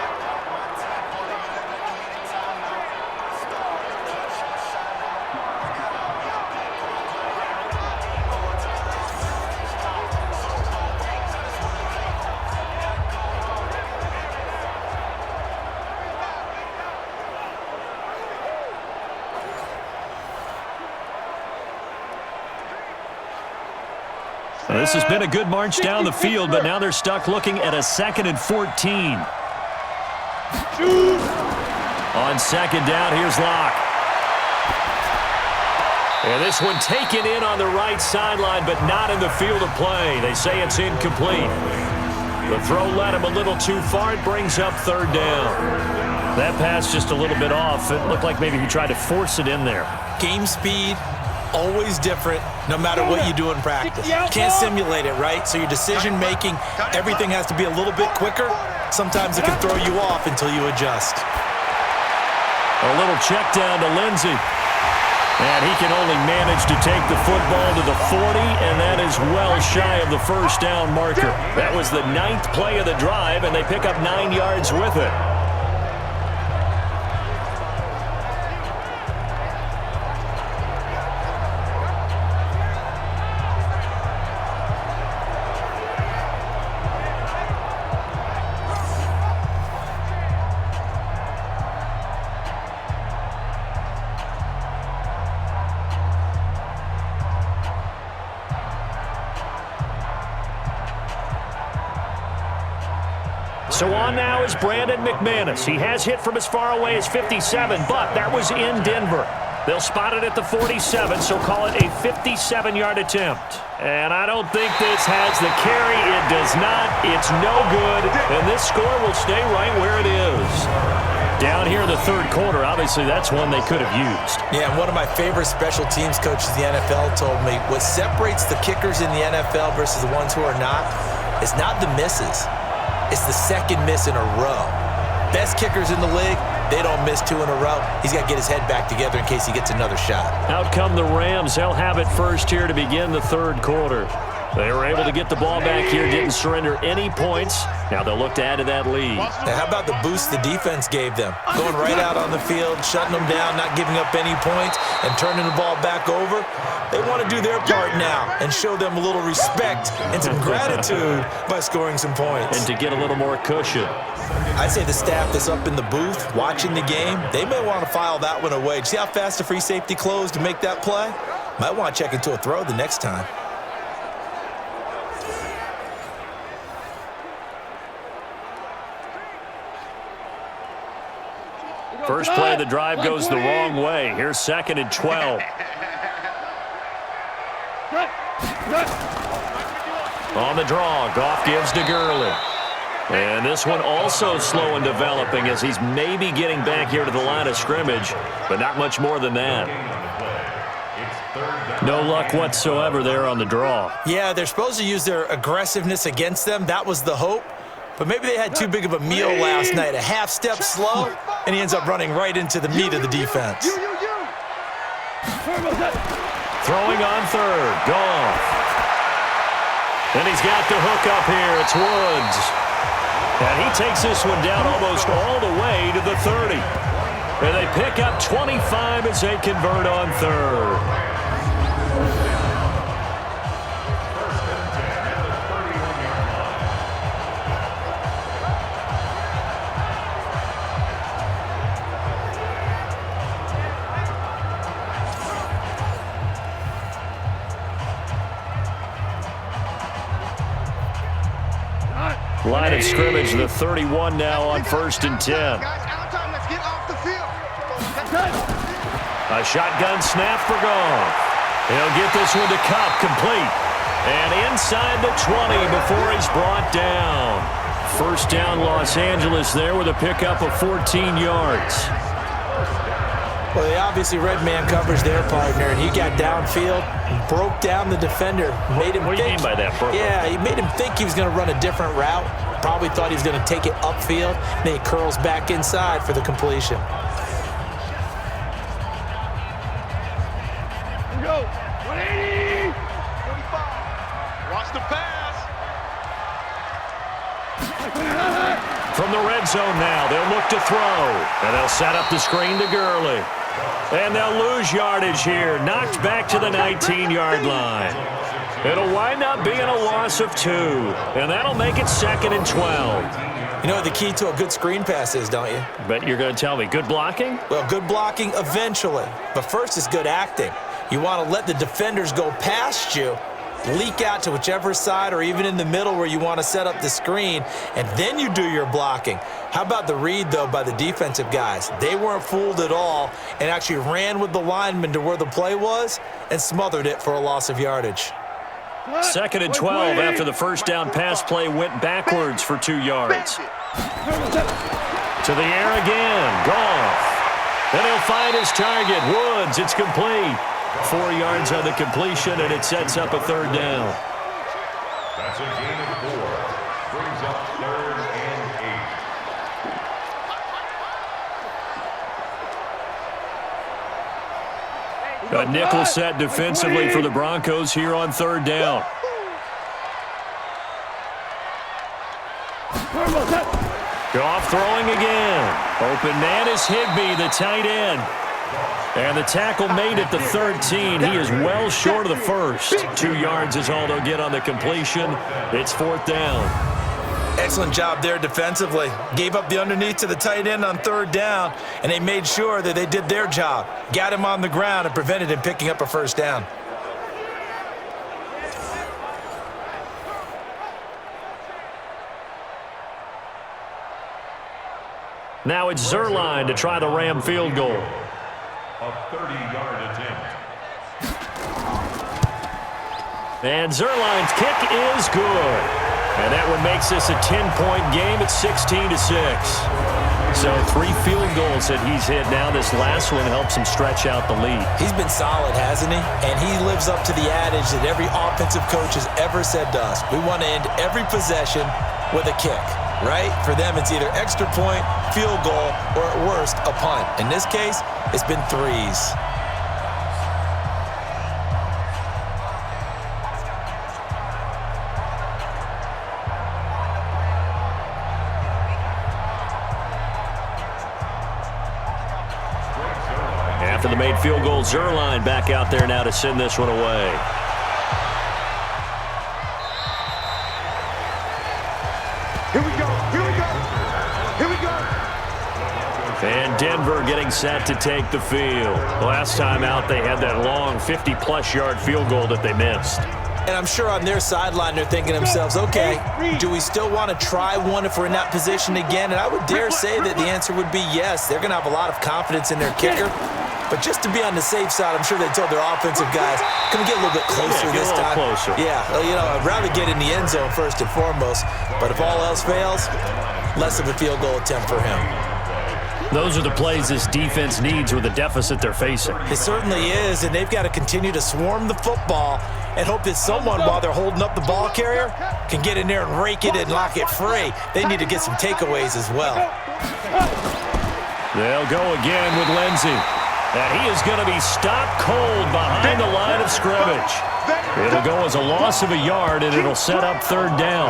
Well, this has been a good march down the field, but now they're stuck looking at a 2nd and 14. On 2nd down, here's Locke. And this one taken in on the right sideline, but not in the field of play. They say it's incomplete. The throw led him a little too far. It brings up 3rd down. That pass just a little bit off. It looked like maybe he tried to force it in there. Game speed, always different no matter what you do in practice. You can't simulate it, right? So your decision-making, everything has to be a little bit quicker. Sometimes it can throw you off until you adjust. A little check down to Lindsey. And he can only manage to take the football to the 40, and that is well shy of the first down marker. That was the 9th play of the drive, and they pick up 9 yards with it. So on now is Brandon McManus. He has hit from as far away as 57, but that was in Denver. They'll spot it at the 47, so call it a 57-yard attempt. And I don't think this has the carry. It does not. It's no good. And this score will stay right where it is. Down here in the third quarter, obviously that's one they could have used. Yeah, and one of my favorite special teams coaches in the NFL told me what separates the kickers in the NFL versus the ones who are not is not the misses. It's the second miss in a row. Best kickers in the league, they don't miss 2 in a row. He's got to get his head back together in case he gets another shot. Out come the Rams. They'll have it first here to begin the third quarter. They were able to get the ball back here, didn't surrender any points. Now they'll look to add to that lead. Now, how about the boost the defense gave them? Going right out on the field, shutting them down, not giving up any points, and turning the ball back over. They want to do their part now and show them a little respect and some gratitude by scoring some points. And to get a little more cushion. I'd say the staff that's up in the booth watching the game, they may want to file that one away. See how fast the free safety closed to make that play? Might want to check into a throw the next time. First play of the drive goes the wrong way. Here's 2nd and 12. On the draw, Goff gives to Gurley. And this one also slow in developing as he's maybe getting back here to the line of scrimmage, but not much more than that. No luck whatsoever there on the draw. Yeah, they're supposed to use their aggressiveness against them. That was the hope. But maybe they had too big of a meal last night. A half step slow, and he ends up running right into the meat of the defense. Throwing on third, Goff. And he's got the hook up here. It's Woods. And he takes this one down almost all the way to the 30. And they pick up 25 as they convert on third. Line of scrimmage, the 31 now on 1st and 10. A shotgun snap for Goff. He'll get this one to Kupp, complete. And inside the 20 before he's brought down. First down, Los Angeles there with a pickup of 14 yards. Well, they obviously read man coverage their partner, and he got downfield, broke down the defender, made him What do you mean by that, bro? Yeah, he made him think he was going to run a different route. Probably thought he was going to take it upfield. Then he curls back inside for the completion. Here we go. 180. 45. Watch the pass. From the red zone now, they'll look to throw. And they'll set up the screen to Gurley. And they'll lose yardage here. Knocked back to the 19-yard line. It'll wind up being a loss of 2. And that'll make it 2nd and 12. You know what the key to a good screen pass is, don't you? Bet you're going to tell me. Good blocking? Well, good blocking eventually. But first is good acting. You want to let the defenders go past you, leak out to whichever side or even in the middle where you want to set up the screen, and then you do your blocking. How about the read, though, by the defensive guys? They weren't fooled at all and actually ran with the lineman to where the play was and smothered it for a loss of yardage. 2nd and 12 after the first down pass play went backwards for 2 yards. To the air again, Goff. And he'll find his target, Woods. It's complete. 4 yards on the completion, and it sets up a third down. That's a gain of 4. Brings up 3rd and 8. A nickel set defensively for the Broncos here on 3rd down. Goff throwing again. Open man is Higbee, the tight end. And the tackle made at the 13. He is well short of the first. 2 yards is all they'll get on the completion. It's 4th down. Excellent job there defensively. Gave up the underneath to the tight end on 3rd down, and they made sure that they did their job. Got him on the ground and prevented him picking up a 1st down. Now it's Zerline to try the Ram field goal. A 30-yard attempt. And Zerline's kick is good. And that one makes this a 10-point game at 16-6. So 3 field goals that he's hit now. This last one helps him stretch out the lead. He's been solid, hasn't he? And he lives up to the adage that every offensive coach has ever said to us. We want to end every possession with a kick, right? For them, it's either extra point, field goal, or at worst, a punt. In this case, it's been 3s. After the made field goal, Zerline back out there now to send this one away. Here we go. Here we go. Here we go. And Denver getting set to take the field. Last time out, they had that long 50-plus yard field goal that they missed. And I'm sure on their sideline, they're thinking to themselves, okay, do we still want to try one if we're in that position again? And I would dare say that the answer would be yes. They're going to have a lot of confidence in their kicker. But just to be on the safe side, I'm sure they told their offensive guys, can we get a little bit closer this time? Closer. Yeah, you know, I'd rather get in the end zone first and foremost. But if all else fails, less of a field goal attempt for him. Those are the plays this defense needs with the deficit they're facing. It certainly is, and they've got to continue to swarm the football and hope that someone, while they're holding up the ball carrier, can get in there and rake it and lock it free. They need to get some takeaways as well. They'll go again with Lindsey. And he is going to be stopped cold behind the line of scrimmage. It'll go as a loss of a yard, and it'll set up 3rd down.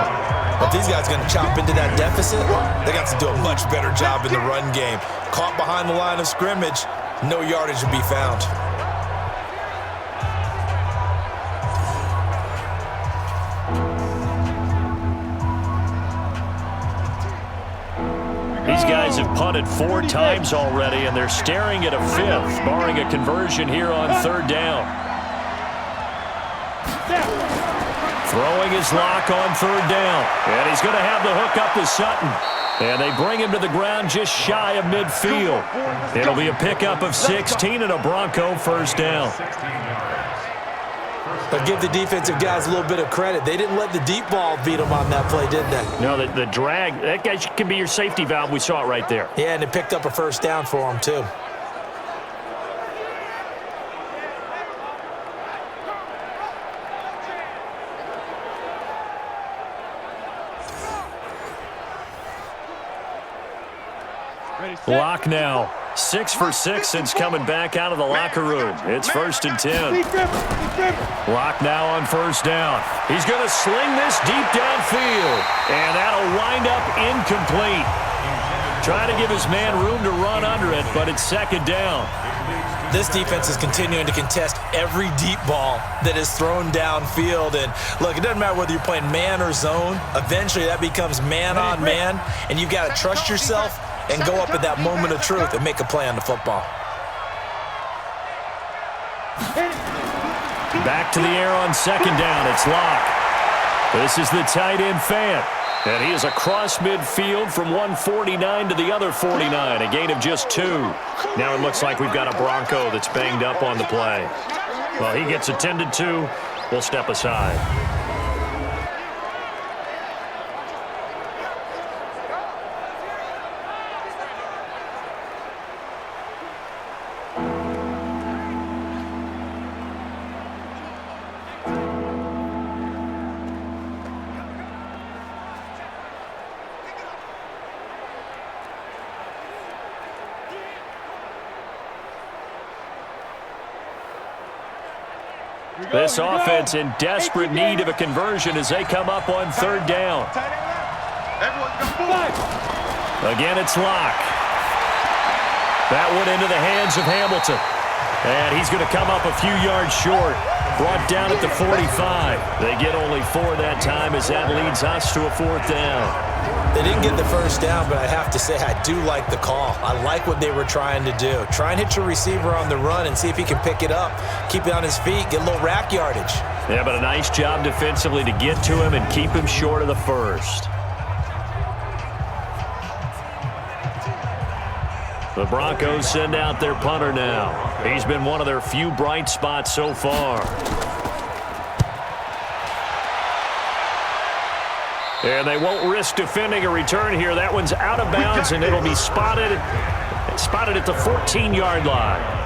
But these guys are going to chop into that deficit. They got to do a much better job in the run game. Caught behind the line of scrimmage, no yardage to be found. These guys have punted 4 times already, and they're staring at a 5th, barring a conversion here on 3rd down. Throwing his lock on 3rd down. And he's going to have the hook up to Sutton. And they bring him to the ground just shy of midfield. It'll be a pickup of 16 and a Bronco 1st down. But give the defensive guys a little bit of credit. They didn't let the deep ball beat them on that play, did they? No, the drag, that guy can be your safety valve. We saw it right there. Yeah, and it picked up a 1st down for them, too. Lock now. 6 for 6 since coming back out of the locker room. It's 1st and 10. Lock now on 1st down. He's going to sling this deep downfield. And that'll wind up incomplete. Trying to give his man room to run under it, but it's 2nd down. This defense is continuing to contest every deep ball that is thrown downfield. And look, it doesn't matter whether you're playing man or zone. Eventually that becomes man on man, and you've got to trust yourself and go up at that moment of truth and make a play on the football. Back to the air on 2nd down. It's Locke. This is the tight end Fant. And he is across midfield from 149 to the other 49. A gain of just 2. Now it looks like we've got a Bronco that's banged up on the play. Well, he gets attended to. We'll step aside. This offense in desperate need of a conversion as they come up on third down. Again, it's Locke. That one into the hands of Hamilton. And he's going to come up a few yards short. Brought down at the 45. They get only 4 that time as that leads us to a 4th down. They didn't get the first down, but I have to say I do like the call. I like what they were trying to do. Try and hit your receiver on the run and see if he can pick it up, keep it on his feet, get a little rack yardage. Yeah, but a nice job defensively to get to him and keep him short of the first. The Broncos send out their punter now. He's been one of their few bright spots so far. And they won't risk defending a return here. That one's out of bounds, and it'll be spotted at the 14-yard line.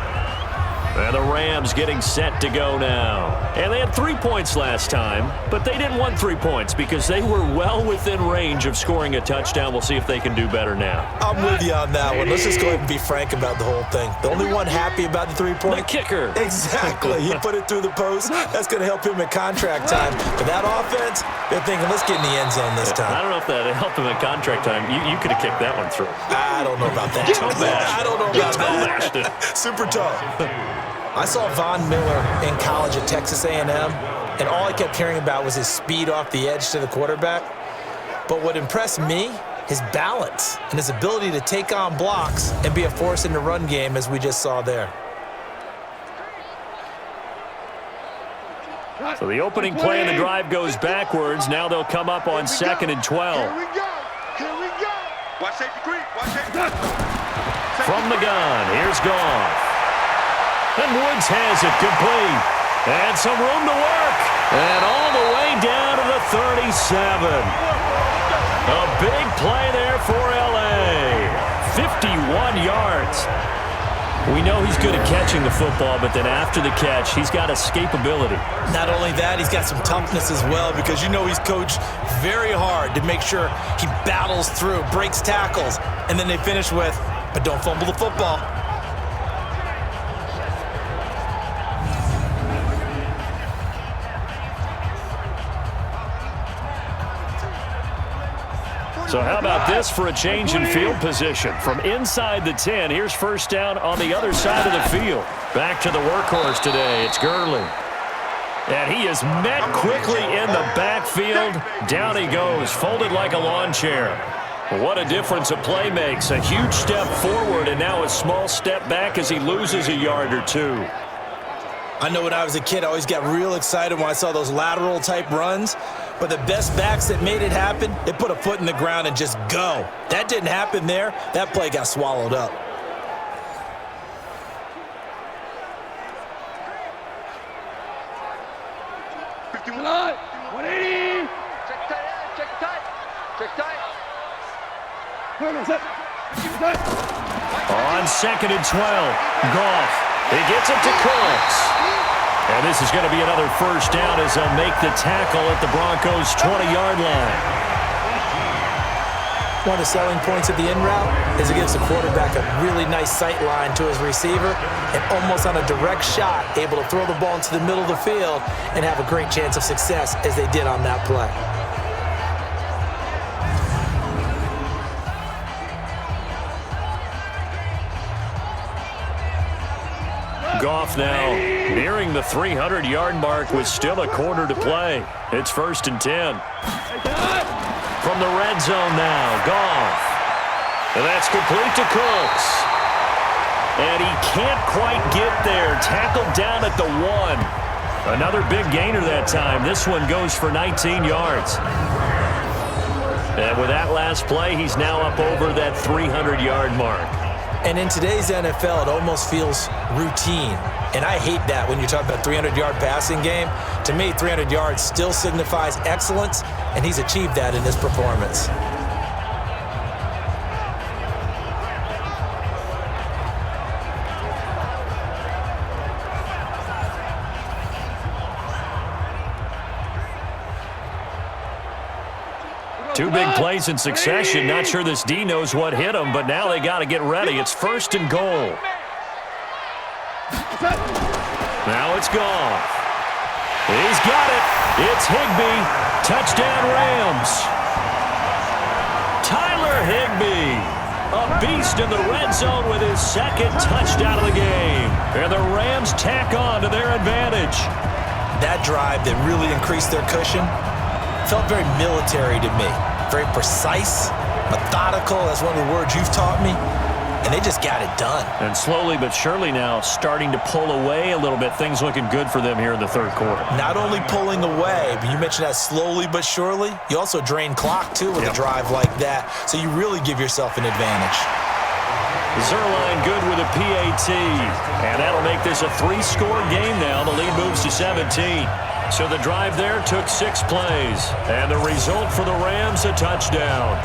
And the Rams getting set to go now. And they had 3 points last time, but they didn't want 3 points because they were well within range of scoring a touchdown. We'll see if they can do better now. I'm with you on that one. Let's just go ahead and be frank about the whole thing. The only one happy about the 3-point? The kicker. Exactly. He put it through the post. That's going to help him in contract time. But that offense, they're thinking, let's get in the end zone this time. I don't know if that helped him in contract time. You could have kicked that one through. I don't know about that. I don't know about that. Super tough. I saw Von Miller in college at Texas A&M, and all I kept hearing about was his speed off the edge to the quarterback. But what impressed me, his balance and his ability to take on blocks and be a force in the run game, as we just saw there. So the opening play of the drive goes backwards. Now they'll come up on 2nd and 12. Here we go. Watch safety creep. From the gun, here's Goff. And Woods has it complete. And some room to work. And all the way down to the 37. A big play there for L.A. 51 yards. We know he's good at catching the football, but then after the catch, he's got escapability. Not only that, he's got some toughness as well, because you know he's coached very hard to make sure he battles through, breaks tackles, and then they finish with, but don't fumble the football. So how about this for a change in field position? From inside the 10, here's first down on the other side of the field. Back to the workhorse today, it's Gurley. And he is met quickly in the backfield. Down he goes, folded like a lawn chair. What a difference a play makes. A huge step forward and now a small step back as he loses a yard or 2. I know when I was a kid, I always got real excited when I saw those lateral type runs. But the best backs that made it happen, they put a foot in the ground and just go. That didn't happen there. That play got swallowed up. Line, 180. Check tight. On 2nd and 12, Goff. He gets it to Cooks. And this is going to be another first down as they'll make the tackle at the Broncos' 20-yard line. One of the selling points of the in route is it gives the quarterback a really nice sight line to his receiver and almost on a direct shot able to throw the ball into the middle of the field and have a great chance of success as they did on that play. Goff now nearing the 300-yard mark with still a quarter to play. It's 1st and 10. From the red zone now, Goff. And that's complete to Cooks. And he can't quite get there. Tackled down at the 1. Another big gainer that time. This one goes for 19 yards. And with that last play, he's now up over that 300-yard mark. And in today's NFL, it almost feels routine. And I hate that when you talk about 300-yard passing game. To me, 300 yards still signifies excellence, and he's achieved that in this performance. Two big plays in succession. Not sure this D knows what hit him, but now they got to get ready. It's 1st and goal. Now it's Goff. He's got it. It's Higbee. Touchdown Rams. Tyler Higbee, a beast in the red zone with his second touchdown of the game. And the Rams tack on to their advantage. That drive that really increased their cushion felt very military to me. Very precise, methodical. That's one of the words you've taught me. And they just got it done. And slowly but surely now starting to pull away a little bit. Things looking good for them here in the third quarter. Not only pulling away, but you mentioned that slowly but surely. You also drain clock, too, with a drive like that. So you really give yourself an advantage. Zerline good with a PAT. And that'll make this a 3-score game now. The lead moves to 17. So the drive there took 6 plays. And the result for the Rams, a touchdown.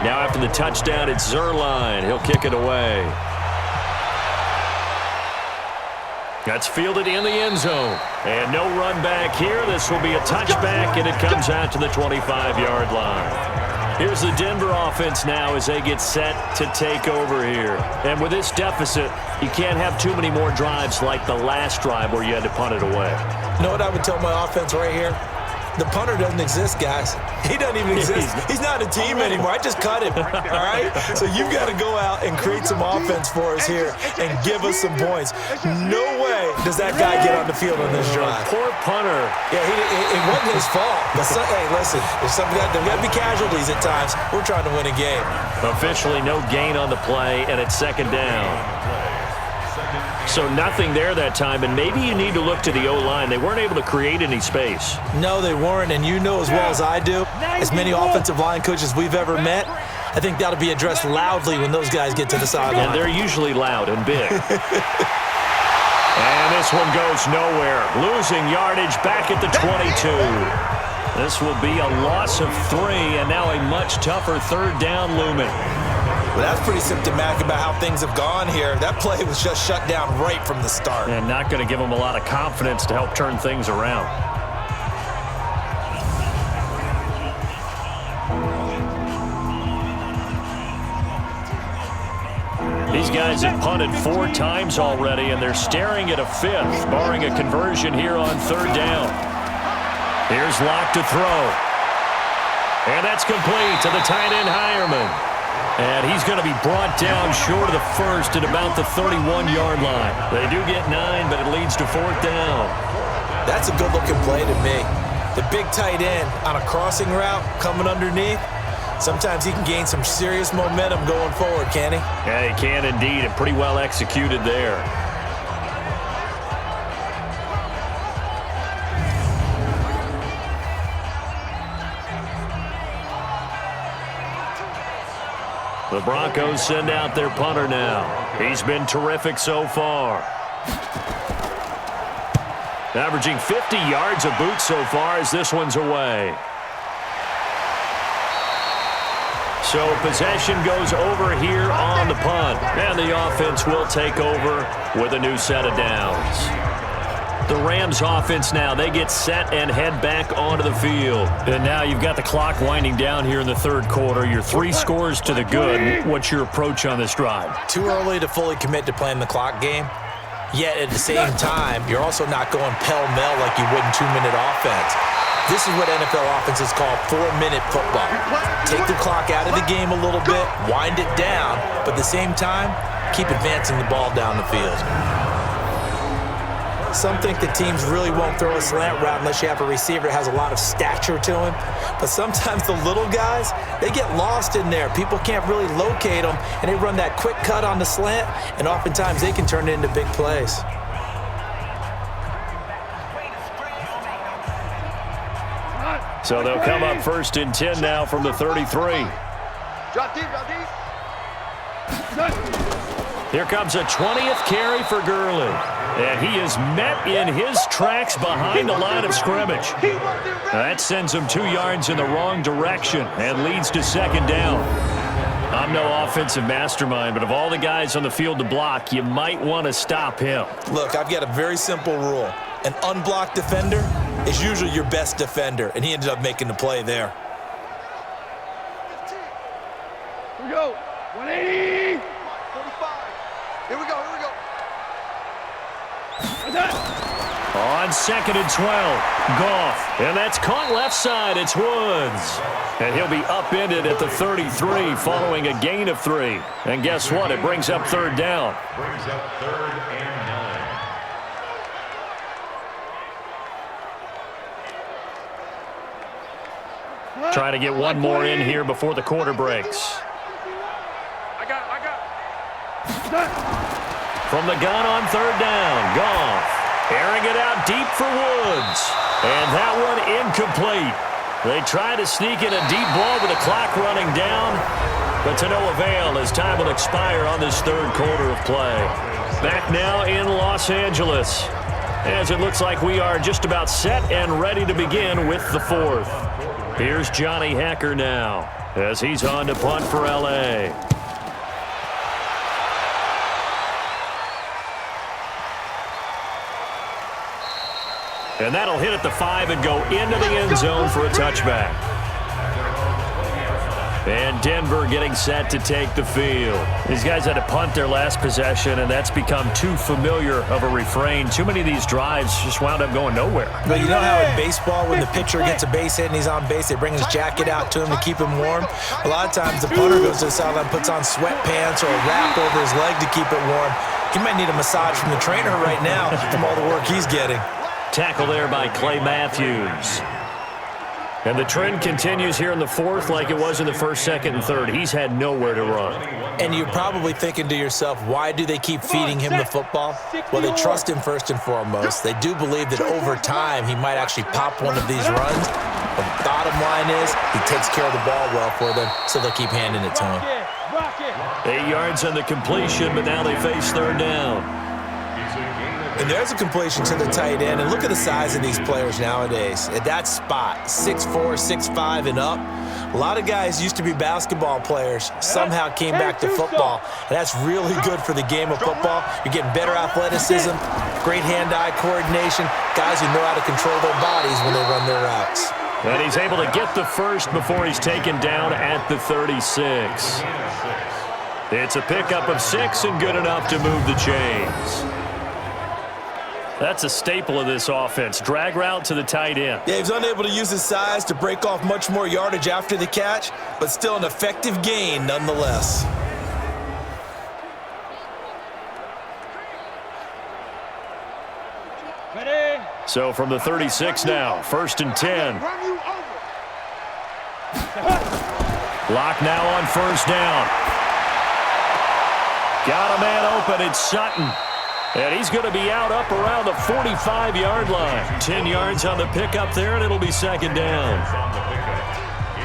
Now after the touchdown, it's Zerline. He'll kick it away. That's fielded in the end zone. And no run back here. This will be a touchback, and it comes out to the 25-yard line. Here's the Denver offense now as they get set to take over here. And with this deficit, you can't have too many more drives like the last drive where you had to punt it away. You know what I would tell my offense right here? The punter doesn't exist, guys. He doesn't even exist. He's not a team anymore. I just cut him, all right? So you've got to go out and create some offense for us here and give us some points. No way does that guy get on the field on this drive. Poor punter. Yeah, it wasn't his fault. But hey, listen, there's got to be casualties at times. We're trying to win a game. Officially no gain on the play, and it's second down. So nothing there that time, and maybe you need to look to the O-line. They weren't able to create any space. No, they weren't, and you know as well as I do, as many offensive line coaches we've ever met, I think that'll be addressed loudly when those guys get to the sideline. And they're usually loud and big. And this one goes nowhere. Losing yardage back at the 22. This will be a loss of 3, and now a much tougher third down looming. Well, that's pretty symptomatic about how things have gone here. That play was just shut down right from the start. And not going to give them a lot of confidence to help turn things around. These guys have punted 4 times already, and they're staring at a 5th, barring a conversion here on third down. Here's Locke to throw. And that's complete to the tight end, Hireman. And he's going to be brought down short of the first at about the 31-yard line. They do get 9, but it leads to 4th down. That's a good-looking play to me. The big tight end on a crossing route coming underneath. Sometimes he can gain some serious momentum going forward, can he? Yeah, he can indeed, and pretty well executed there. The Broncos send out their punter now. He's been terrific so far. Averaging 50 yards a boot so far as this one's away. So possession goes over here on the punt. And the offense will take over with a new set of downs. The Rams offense now, they get set and head back onto the field. And now you've got the clock winding down here in the third quarter. You're 3 scores to the good. What's your approach on this drive? Too early to fully commit to playing the clock game. Yet at the same time, you're also not going pell-mell like you would in 2-minute offense. This is what NFL offenses call 4-minute football. Take the clock out of the game a little bit, wind it down, but at the same time, keep advancing the ball down the field. Some think that teams really won't throw a slant route unless you have a receiver that has a lot of stature to him. But sometimes the little guys, they get lost in there. People can't really locate them, and they run that quick cut on the slant, and oftentimes they can turn it into big plays. So they'll come up 1st and 10 now from the 33. Here comes a 20th carry for Gurley. And he is met in his tracks behind the line of scrimmage. That sends him 2 yards in the wrong direction and leads to second down. I'm no offensive mastermind, but of all the guys on the field to block, you might want to stop him. Look, I've got a very simple rule. An unblocked defender is usually your best defender, and he ended up making the play there. Here we go. 180. 45. Here we go. On 2nd and 12, Goff. And that's caught left side. It's Woods. And he'll be upended at the 33 following a gain of 3. And guess what? It brings up 3rd down. Brings up 3rd and 9. Trying to get one more in here before the quarter breaks. I got From the gun on 3rd down, Goff. Airing it out deep for Woods. And that one incomplete. They try to sneak in a deep ball with the clock running down, but to no avail as time will expire on this 3rd quarter of play. Back now in Los Angeles, as it looks like we are just about set and ready to begin with the 4th. Here's Johnny Hacker now as he's on to punt for L.A. And that'll hit at the 5 and go into the end zone for a touchback. And Denver getting set to take the field. These guys had to punt their last possession, and that's become too familiar of a refrain. Too many of these drives just wound up going nowhere. But you know how in baseball, when the pitcher gets a base hit and he's on base, they bring his jacket out to him to keep him warm? A lot of times the punter goes to the sideline, puts on sweatpants or a wrap over his leg to keep it warm. He might need a massage from the trainer right now from all the work he's getting. Tackle there by Clay Matthews. And the trend continues here in the 4th like it was in the 1st, 2nd, and 3rd. He's had nowhere to run. And you're probably thinking to yourself, why do they keep feeding him the football? Well, they trust him first and foremost. They do believe that over time he might actually pop one of these runs. But the bottom line is he takes care of the ball well for them, so they'll keep handing it to him. 8 yards on the completion, but now they face 3rd down. And there's a completion to the tight end. And look at the size of these players nowadays. At that spot, 6'4", 6'5", and up. A lot of guys used to be basketball players, somehow came back to football. And that's really good for the game of football. You're getting better athleticism, great hand-eye coordination, guys who know how to control their bodies when they run their routes. And he's able to get the first before he's taken down at the 36. It's a pickup of 6 and good enough to move the chains. That's a staple of this offense. Drag route to the tight end. Yeah, he was unable to use his size to break off much more yardage after the catch, but still an effective gain nonetheless. Ready? So from the 36 now, 1st and 10. Lock now on 1st down. Got a man open. It's Sutton. And he's going to be out up around the 45-yard line. 10 yards on the pickup there, and it'll be 2nd down.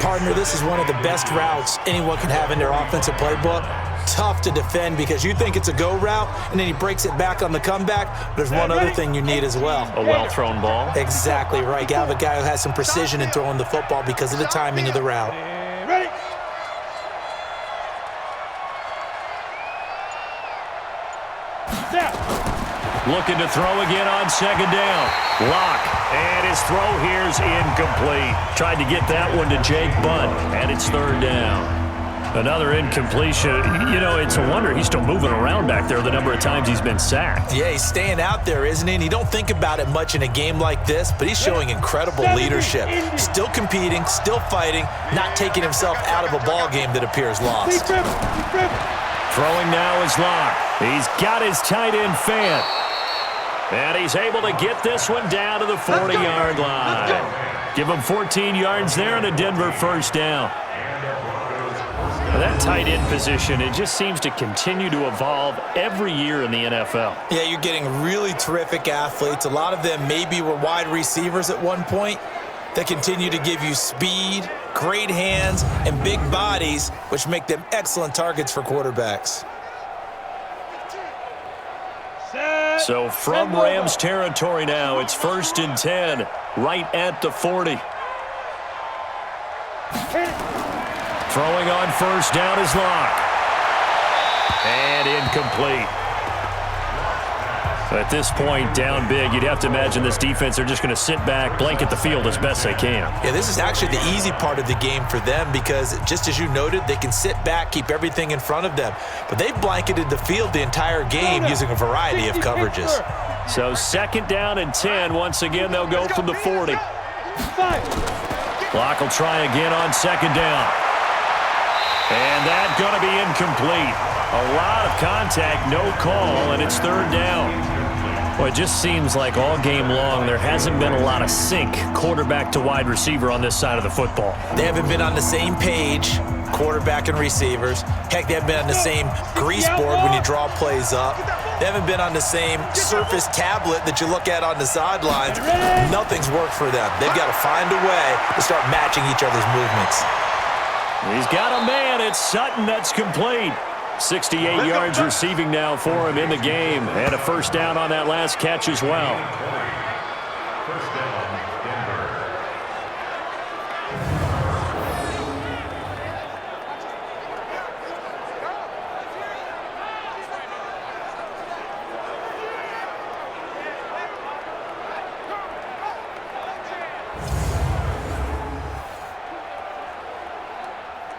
Partner, this is one of the best routes anyone can have in their offensive playbook. Tough to defend because you think it's a go route, and then he breaks it back on the comeback. There's one other thing you need as well. A well-thrown ball. Exactly right. You have a guy who has some precision in throwing the football because of the timing of the route. Ready? Looking to throw again on 2nd down. Lock. And his throw here's incomplete. Tried to get that one to Jake Butt, and it's 3rd down. Another incompletion. You know, it's a wonder he's still moving around back there the number of times he's been sacked. Yeah, he's staying out there, isn't he? And you don't think about it much in a game like this, but he's showing incredible leadership. Still competing, still fighting, not taking himself out of a ball game that appears lost. Throwing now is Lock. He's got his tight end Fant. And he's able to get this one down to the 40-yard line. Give him 14 yards there and a Denver 1st down. That tight end position, it just seems to continue to evolve every year in the NFL. Yeah, you're getting really terrific athletes. A lot of them maybe were wide receivers at one point. They continue to give you speed, great hands, and big bodies, which make them excellent targets for quarterbacks. So from Rams territory now, it's 1st and 10, right at the 40. Throwing on 1st down is Locke. And incomplete. At this point, down big, you'd have to imagine this defense, they're just going to sit back, blanket the field as best they can. Yeah, this is actually the easy part of the game for them because, just as you noted, they can sit back, keep everything in front of them. But they've blanketed the field the entire game using a variety of coverages. So 2nd down and 10. Once again, they'll go from the 40. Locke will try again on 2nd down. And that's going to be incomplete. A lot of contact, no call, and it's 3rd down. Well, it just seems like all game long there hasn't been a lot of sync quarterback to wide receiver on this side of the football. They haven't been on the same page, quarterback and receivers. Heck, they haven't been on the same grease board when you draw plays up. They haven't been on the same surface tablet that you look at on the sidelines. Nothing's worked for them. They've got to find a way to start matching each other's movements. He's got a man. It's Sutton. That's complete. 68 yards receiving now for him in the game. And a 1st down on that last catch as well. 1st down, Denver.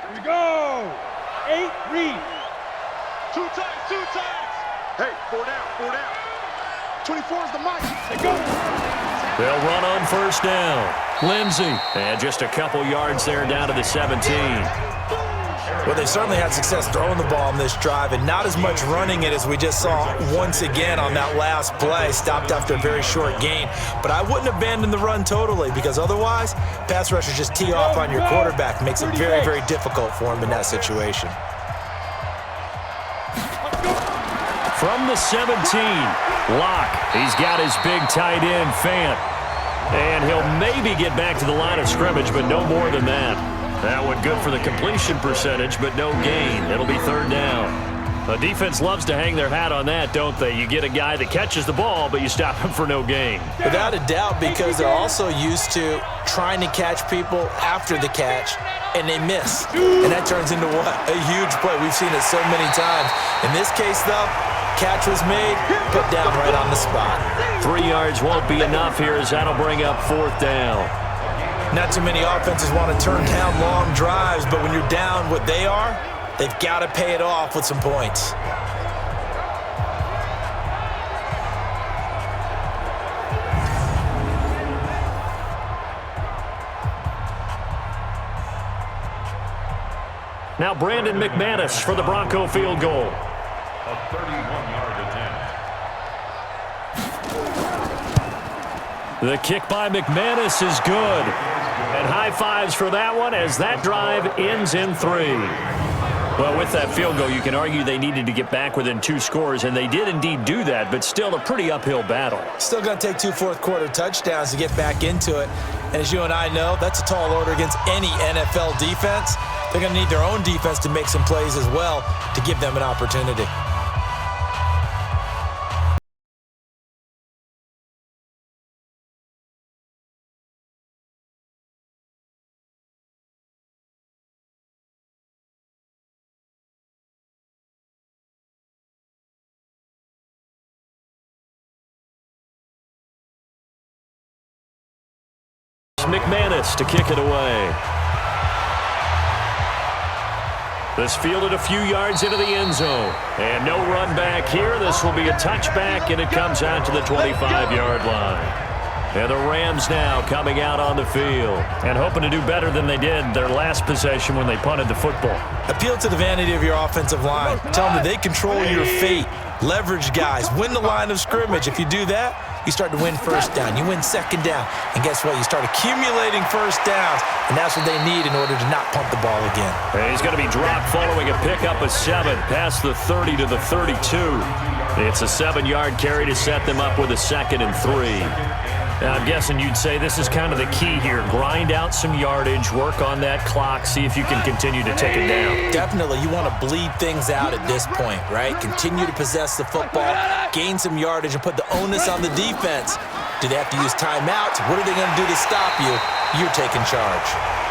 Here we go. 8 read. 2 times. Hey, 4 down. 24 is the mic. They go. They'll run on 1st down. Lindsey. And just a couple yards there down to the 17. Well, they certainly had success throwing the ball on this drive, and not as much running it as we just saw once again on that last play. Stopped after a very short gain. But I wouldn't abandon the run totally, because otherwise, pass rushers just tee off on your quarterback. Makes it very, very difficult for him in that situation. From the 17, Locke. He's got his big tight end, Fant. And he'll maybe get back to the line of scrimmage, but no more than that. That one good for the completion percentage, but no gain. It'll be 3rd down. The defense loves to hang their hat on that, don't they? You get a guy that catches the ball, but you stop him for no gain. Without a doubt, because they're also used to trying to catch people after the catch, and they miss. And that turns into what? A huge play. We've seen it so many times. In this case, though, catch was made, put down right on the spot. 3 yards won't be enough here as that'll bring up 4th down. Not too many offenses want to turn down long drives, but when you're down what they are, they've got to pay it off with some points. Now Brandon McManus for the Bronco field goal. A 31-yard attempt. The kick by McManus is good. And high fives for that one as that drive ends in 3. Well, with that field goal, you can argue they needed to get back within 2 scores, and they did indeed do that, but still a pretty uphill battle. Still going to take 2 fourth-quarter touchdowns to get back into it. And as you and I know, that's a tall order against any NFL defense. They're going to need their own defense to make some plays as well to give them an opportunity. McManus to kick it away. This fielded a few yards into the end zone. And no run back here. This will be a touchback, and it comes out to the 25-yard line. And the Rams now coming out on the field and hoping to do better than they did their last possession when they punted the football. Appeal to the vanity of your offensive line. Tell them that they control your fate. Leverage guys. Win the line of scrimmage. If you do that, you start to win 1st down. You win 2nd down. And guess what? You start accumulating 1st downs, and that's what they need in order to not pump the ball again. And he's going to be dropped following a pickup of 7 past the 30 to the 32. It's a 7-yard carry to set them up with a 2nd and 3. Now, I'm guessing you'd say this is kind of the key here. Grind out some yardage, work on that clock, see if you can continue to take it down. Definitely, you want to bleed things out at this point, right? Continue to possess the football, gain some yardage, and put the onus on the defense. Do they have to use timeouts? What are they going to do to stop you? You're taking charge.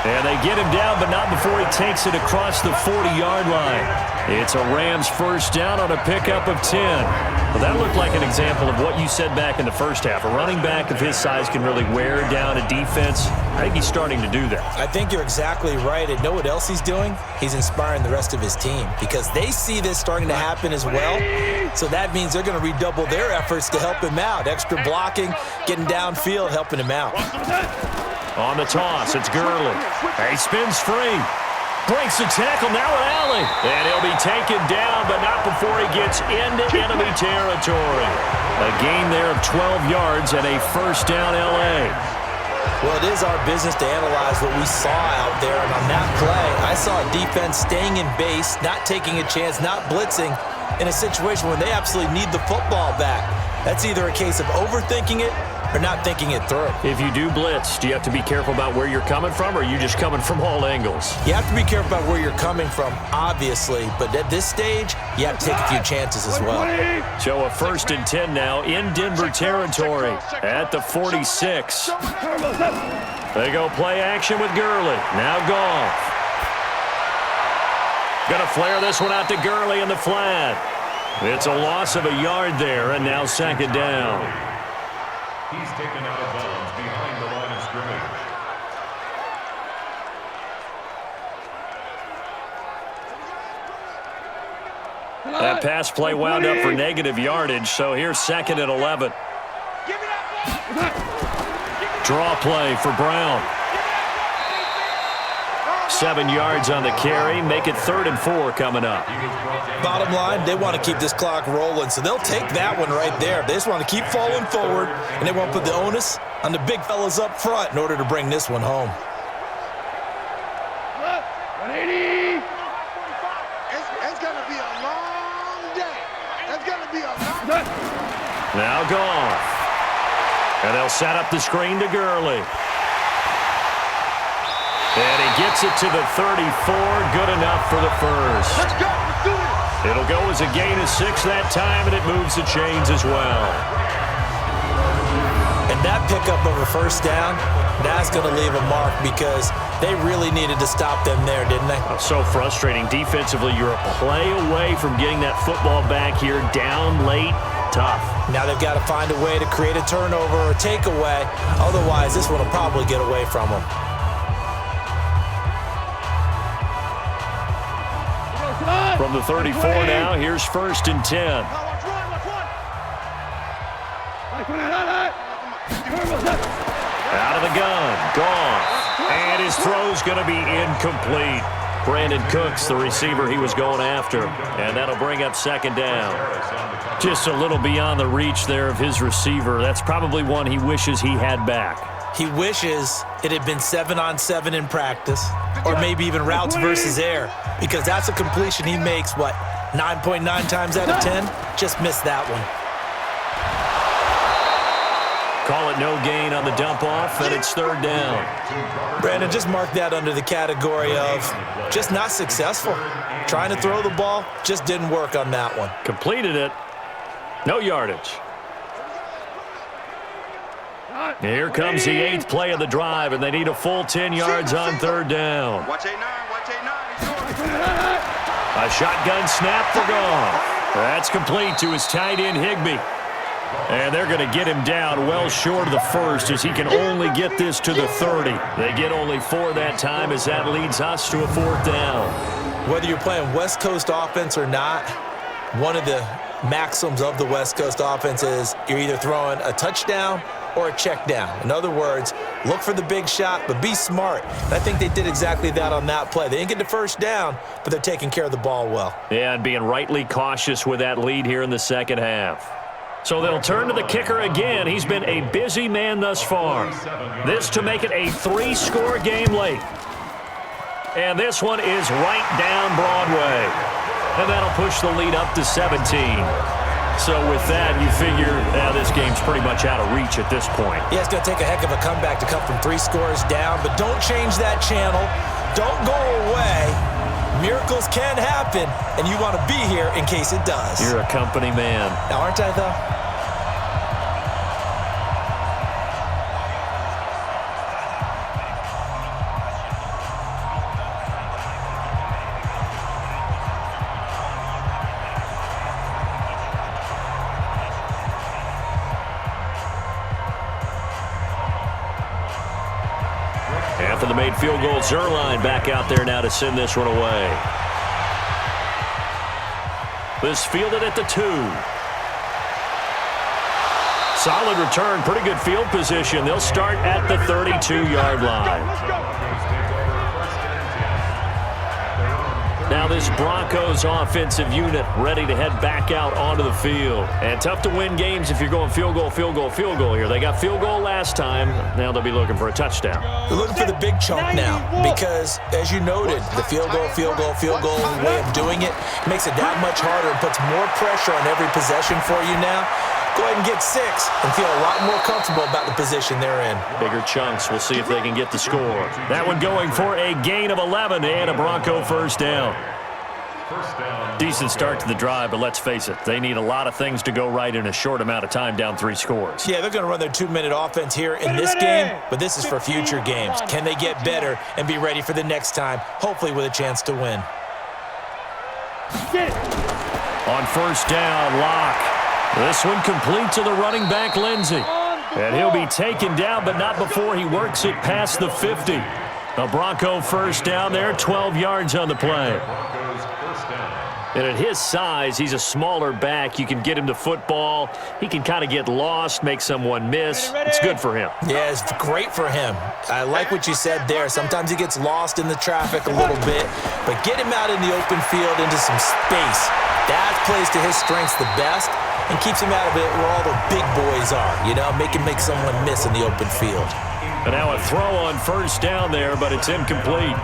And they get him down, but not before he takes it across the 40-yard line. It's a Rams first down on a pickup of 10. Well, that looked like an example of what you said back in the first half. A running back of his size can really wear down a defense. I think he's starting to do that. I think you're exactly right. And know what else he's doing? He's inspiring the rest of his team because they see this starting to happen as well. So that means they're going to redouble their efforts to help him out. Extra blocking, getting downfield, helping him out. On the toss, it's Gurley. He spins free. Breaks the tackle, now an alley. And he'll be taken down, but not before he gets into enemy territory. A gain there of 12 yards and a first down L.A. Well, it is our business to analyze what we saw out there. And on that play, I saw a defense staying in base, not taking a chance, not blitzing in a situation where they absolutely need the football back. That's either a case of overthinking it or not thinking it through. If you do blitz, do you have to be careful about where you're coming from, or are you just coming from all angles? You have to be careful about where you're coming from, obviously, but at this stage, you have to take a few chances as well. So a first and 10 now in Denver territory at the 46. They go play action with Gurley. Now Goff. Going to flare this one out to Gurley in the flat. It's a loss of a yard there, and now second down. He's taken out of bounds behind the line of scrimmage. That pass play wound up for negative yardage, so here's second and 11. Draw play for Brown. 7 yards on the carry. Make it 3rd and 4 coming up. Bottom line, they want to keep this clock rolling, so they'll take that one right there. They just want to keep falling forward, and they want to put the onus on the big fellas up front in order to bring this one home. 180. It's going to be a long day. It's going to be a long day. Now Goff. And they'll set up the screen to Gurley. And he gets it to the 34. Good enough for the first. Let's go. Let's do it. It'll go as a gain of 6 that time, and it moves the chains as well. And that pickup of a first down, that's going to leave a mark because they really needed to stop them there, didn't they? So frustrating. Defensively, you're a play away from getting that football back here down late. Tough. Now they've got to find a way to create a turnover or takeaway. Otherwise, this one will probably get away from them. From the 34 now, here's 1st and 10. Out of the gun, Goff. And his throw's going to be incomplete. Brandon Cooks, the receiver he was going after. And that'll bring up second down. Just a little beyond the reach there of his receiver. That's probably one he wishes he had back. He wishes it had been 7-on-7 in practice, or maybe even routes versus air, because that's a completion he makes, 9.9 times out of 10? Just missed that one. Call it no gain on the dump off, and it's 3rd down. Brandon, just mark that under the category of just not successful. Trying to throw the ball, just didn't work on that one. Completed it. No yardage. Here comes the 8th play of the drive, and they need a full 10 yards on 3rd down. Watch 8-9. Watch 8-9. A shotgun snap for Goff. That's complete to his tight end, Higbee. And they're going to get him down well short of the first as he can only get this to the 30. They get only 4 that time as that leads us to a 4th down. Whether you're playing West Coast offense or not, one of the maxims of the West Coast offense is you're either throwing a touchdown or a check down. In other words, look for the big shot, but be smart. And I think they did exactly that on that play. They didn't get the first down, but they're taking care of the ball well. Yeah, and being rightly cautious with that lead here in the second half. So they'll turn to the kicker again. He's been a busy man thus far. This to make it a 3-score game late. And this one is right down Broadway. And that'll push the lead up to 17. So with that, you figure this game's pretty much out of reach at this point. Yeah, it's going to take a heck of a comeback to come from 3 scores down, but don't change that channel. Don't go away. Miracles can happen, and you want to be here in case it does. You're a company man. Now, aren't I, though? After the made field goal, Zerline back out there now to send this one away. This fielded at the 2. Solid return, pretty good field position. They'll start at the 32-yard line. Now this Broncos offensive unit ready to head back out onto the field. And tough to win games if you're going field goal, field goal, field goal here. They got field goal last time. Now they'll be looking for a touchdown. They're looking for the big chunk now because, as you noted, the field goal, way of doing it makes it that much harder and puts more pressure on every possession for you now. Go ahead and get 6 and feel a lot more comfortable about the position they're in. Bigger chunks. We'll see if they can get the score. That one going for a gain of 11 and a Bronco first down. Decent start to the drive, but let's face it, they need a lot of things to go right in a short amount of time down 3 scores. Yeah, they're going to run their 2-minute offense here in this game, but this is for future games. Can they get better and be ready for the next time, hopefully with a chance to win? On first down, Locke. This one complete to the running back, Lindsey. And he'll be taken down, but not before he works it past the 50. A Bronco first down there, 12 yards on the play. And at his size, he's a smaller back. You can get him to football. He can kind of get lost, make someone miss. It's good for him. Yeah, it's great for him. I like what you said there. Sometimes he gets lost in the traffic a little bit, but get him out in the open field into some space. That plays to his strengths the best and keeps him out of it where all the big boys are, you know, make someone miss in the open field. And now a throw on first down there, but it's incomplete.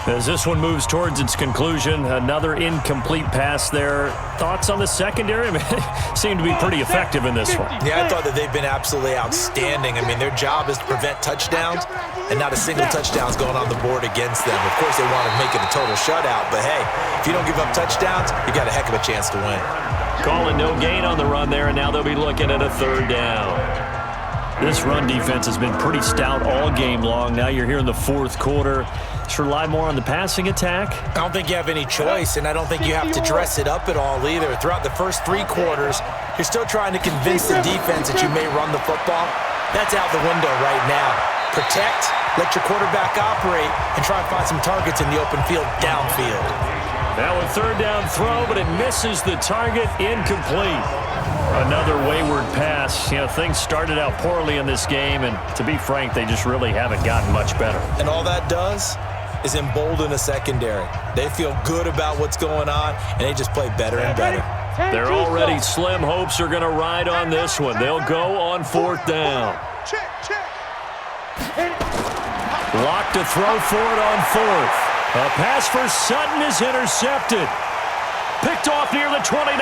As this one moves towards its conclusion, another incomplete pass there. Thoughts on the secondary? I mean, seem to be pretty effective in this one. Yeah, I thought that they've been absolutely outstanding. I mean, their job is to prevent touchdowns, and not a single touchdown's going on the board against them. Of course, they want to make it a total shutout, but hey, if you don't give up touchdowns, you got a heck of a chance to win. Calling no gain on the run there, and now they'll be looking at a third down. This run defense has been pretty stout all game long. Now you're here in the fourth quarter. Just rely more on the passing attack. I don't think you have any choice, and I don't think you have to dress it up at all either. Throughout the first 3 quarters, you're still trying to convince the defense that you may run the football. That's out the window right now. Protect, let your quarterback operate, and try and find some targets in the open field downfield. Now a third down throw, but it misses the target, incomplete. Another wayward pass. You know, things started out poorly in this game, and to be frank, they just really haven't gotten much better. And all that does is embolden a secondary. They feel good about what's going on, and they just play better and better. Their already slim hopes are going to ride on this one. They'll go on fourth down. Locked to throw for it on fourth. A pass for Sutton is intercepted. Picked off near the 29.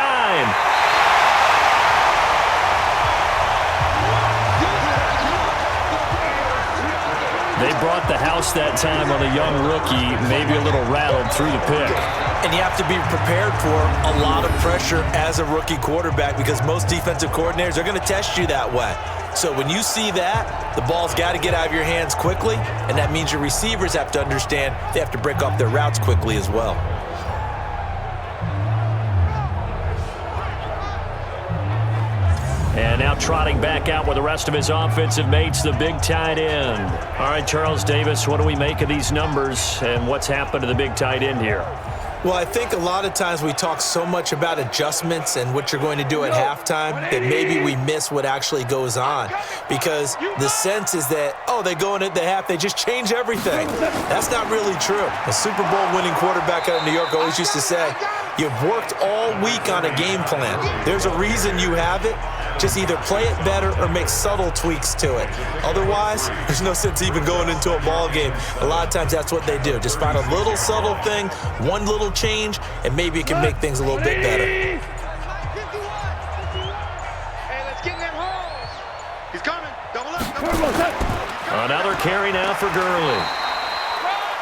They brought the house that time on a young rookie, maybe a little rattled through the pick. And you have to be prepared for a lot of pressure as a rookie quarterback because most defensive coordinators are going to test you that way. So when you see that, the ball's got to get out of your hands quickly, and that means your receivers have to understand they have to break off their routes quickly as well. And now trotting back out with the rest of his offensive mates, the big tight end. All right, Charles Davis, what do we make of these numbers, and what's happened to the big tight end here? Well, I think a lot of times we talk so much about adjustments and what you're going to do at halftime that maybe we miss what actually goes on. Because the sense is that, oh, they go in at the half, they just change everything. That's not really true. A Super Bowl winning quarterback out of New York always used to say, you've worked all week on a game plan. There's a reason you have it. Just either play it better or make subtle tweaks to it. Otherwise, there's no sense even going into a ball game. A lot of times that's what they do. Just find a little subtle thing, one little change, and maybe it can make things a little bit better. Another carry now for Gurley.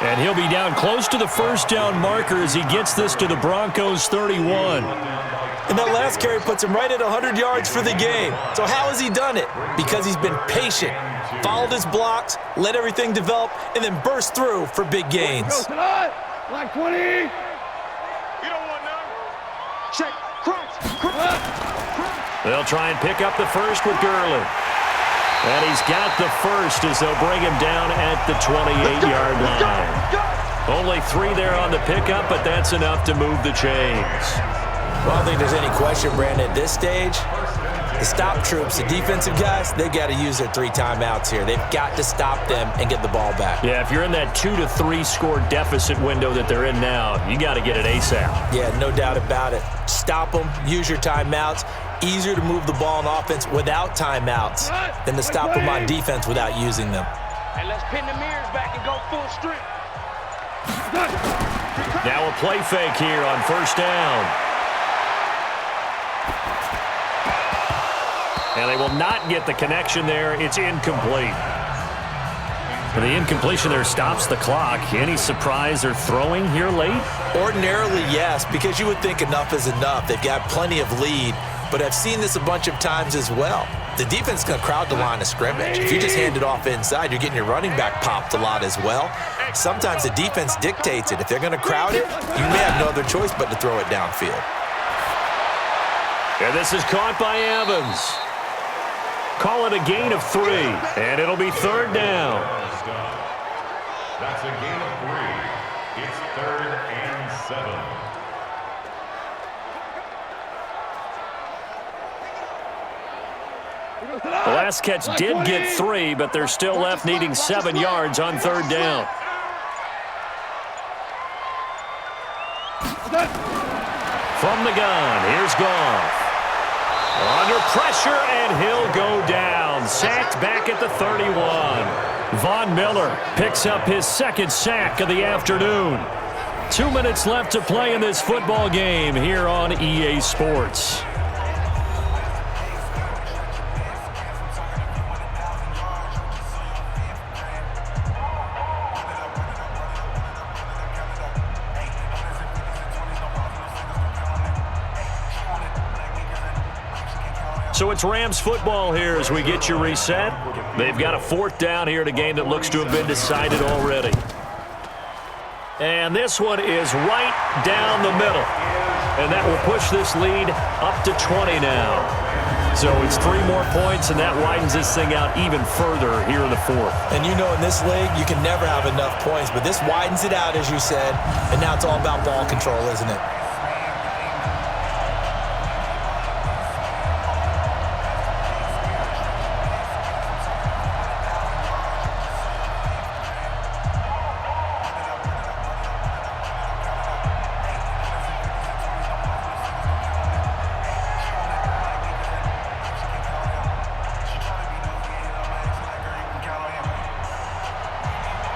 And he'll be down close to the first down marker as he gets this to the Broncos 31. And that last carry puts him right at 100 yards for the game. So how has he done it? Because he's been patient, followed his blocks, let everything develop, and then burst through for big gains. Black 20. You don't want none. Check. Crunch. They'll try and pick up the first with Gurley. And he's got the first as they'll bring him down at the 28-yard line. Only 3 there on the pickup, but that's enough to move the chains. Well, I don't think there's any question, Brandon, at this stage, the stop troops, the defensive guys, they got to use their 3 timeouts here. They've got to stop them and get the ball back. Yeah, if you're in that 2 to 3 score deficit window that they're in now, you got to get it ASAP. Yeah, no doubt about it. Stop them, use your timeouts. Easier to move the ball on offense without timeouts than to stop them on defense without using them. And let's pin the mirrors back and go full strength. Now a play fake here on first down. And they will not get the connection there. It's incomplete. And the incompletion there stops the clock. Any surprise they're throwing here late? Ordinarily, yes, because you would think enough is enough. They've got plenty of lead, but I've seen this a bunch of times as well. The defense is going to crowd the line of scrimmage. If you just hand it off inside, you're getting your running back popped a lot as well. Sometimes the defense dictates it. If they're going to crowd it, you may have no other choice but to throw it downfield. And this is caught by Evans. Call it a gain of 3, and it'll be third down. That's a gain of 3. It's 3rd and 7. The last catch did get 3, but they're still left needing 7 yards on third down. From the gun, here's Goff. Under pressure, and he'll go down. Sacked back at the 31. Von Miller picks up his second sack of the afternoon. 2 minutes left to play in this football game here on EA Sports. So it's Rams football here as we get you reset. They've got a 4th down here in a game that looks to have been decided already. And this one is right down the middle. And that will push this lead up to 20 now. So it's 3 more points, and that widens this thing out even further here in the 4th. And you know in this league, you can never have enough points, but this widens it out, as you said, and now it's all about ball control, isn't it?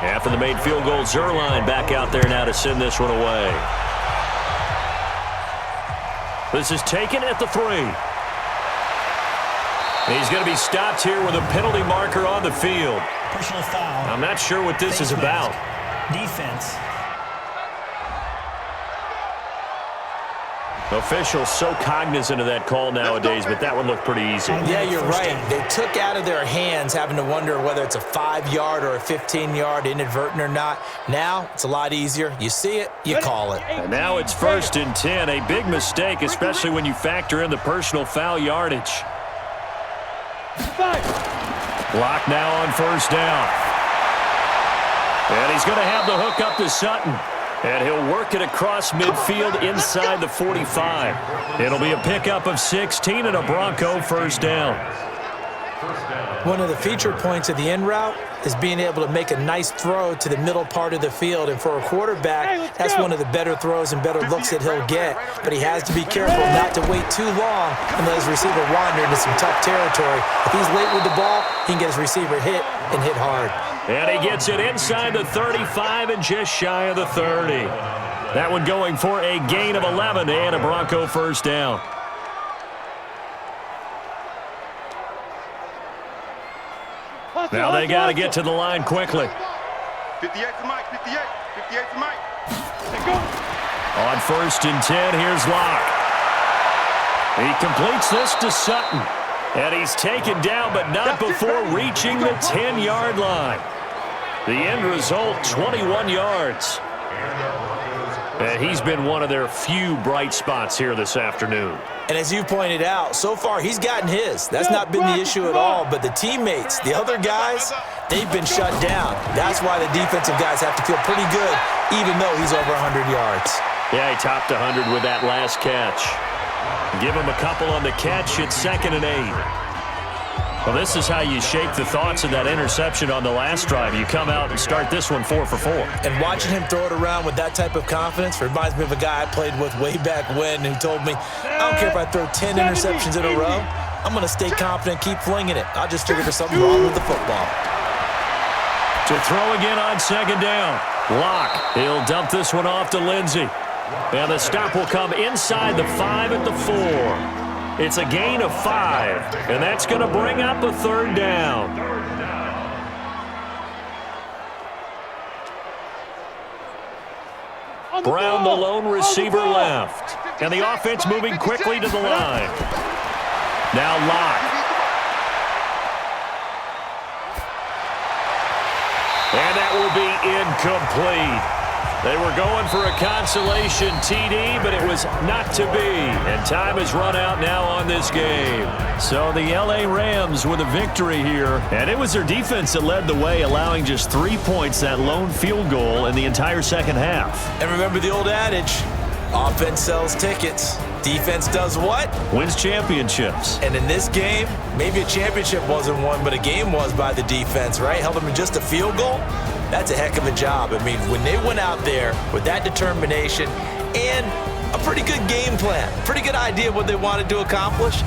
After the made field goal, Zerline back out there now to send this one away. This is taken at the 3. He's going to be stopped here with a penalty marker on the field. Personal foul. I'm not sure what this is about. Defense. Officials so cognizant of that call nowadays, but that one looked pretty easy. Yeah, you're right. They took out of their hands having to wonder whether it's a 5-yard or a 15-yard, inadvertent or not. Now, it's a lot easier. You see it, you call it. And now it's 1st and 10. A big mistake, especially when you factor in the personal foul yardage. Block now on first down. And he's going to have the hook up to Sutton. And he'll work it across midfield inside the 45. It'll be a pickup of 16 and a Bronco first down. One of the feature points of the in route is being able to make a nice throw to the middle part of the field. And for a quarterback, that's one of the better throws and better looks that he'll get. But he has to be careful not to wait too long and let his receiver wander into some tough territory. If he's late with the ball, he can get his receiver hit and hit hard. And he gets it inside the 35 and just shy of the 30. That one going for a gain of 11 and a Bronco first down. Now they got to get to the line quickly. 58 to Mike, 58 to Mike. Let's go. On 1st and 10, here's Locke. He completes this to Sutton. And he's taken down, but not before reaching the 10-yard line. The end result, 21 yards. And he's been one of their few bright spots here this afternoon. And as you pointed out, so far he's gotten his. That's not been the issue at all. But the teammates, the other guys, they've been shut down. That's why the defensive guys have to feel pretty good, even though he's over 100 yards. Yeah, he topped 100 with that last catch. Give him a couple on the catch. It's 2nd and 8. Well, this is how you shake the thoughts of that interception on the last drive. You come out and start this one 4 for 4. And watching him throw it around with that type of confidence reminds me of a guy I played with way back when who told me, I don't care if I throw 10 interceptions in a row. I'm going to stay confident, keep flinging it. I just figured there's something wrong with the football. To throw again on 2nd down. Locke. He'll dump this one off to Lindsey. And the stop will come inside the 5 at the 4. It's a gain of 5, and that's going to bring up a 3rd down. Brown, the lone receiver, left. And the offense moving quickly to the line. Now Locke. And that will be incomplete. They were going for a consolation TD, but it was not to be. And time has run out now on this game. So the LA Rams with a victory here. And it was their defense that led the way, allowing just 3 points, that lone field goal in the entire second half. And remember the old adage, offense sells tickets. Defense does what? Wins championships. And in this game, maybe a championship wasn't won, but a game was by the defense, right? Held them to just a field goal. That's a heck of a job. I mean, when they went out there with that determination and a pretty good game plan, pretty good idea of what they wanted to accomplish,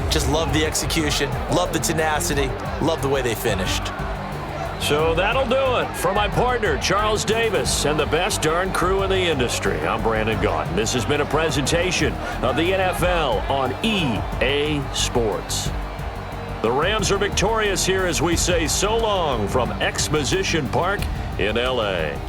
just love the execution, love the tenacity, love the way they finished. So that'll do it. For my partner, Charles Davis, and the best darn crew in the industry, I'm Brandon Gaudin. This has been a presentation of the NFL on EA Sports. The Rams are victorious here as we say so long from Exposition Park in L.A.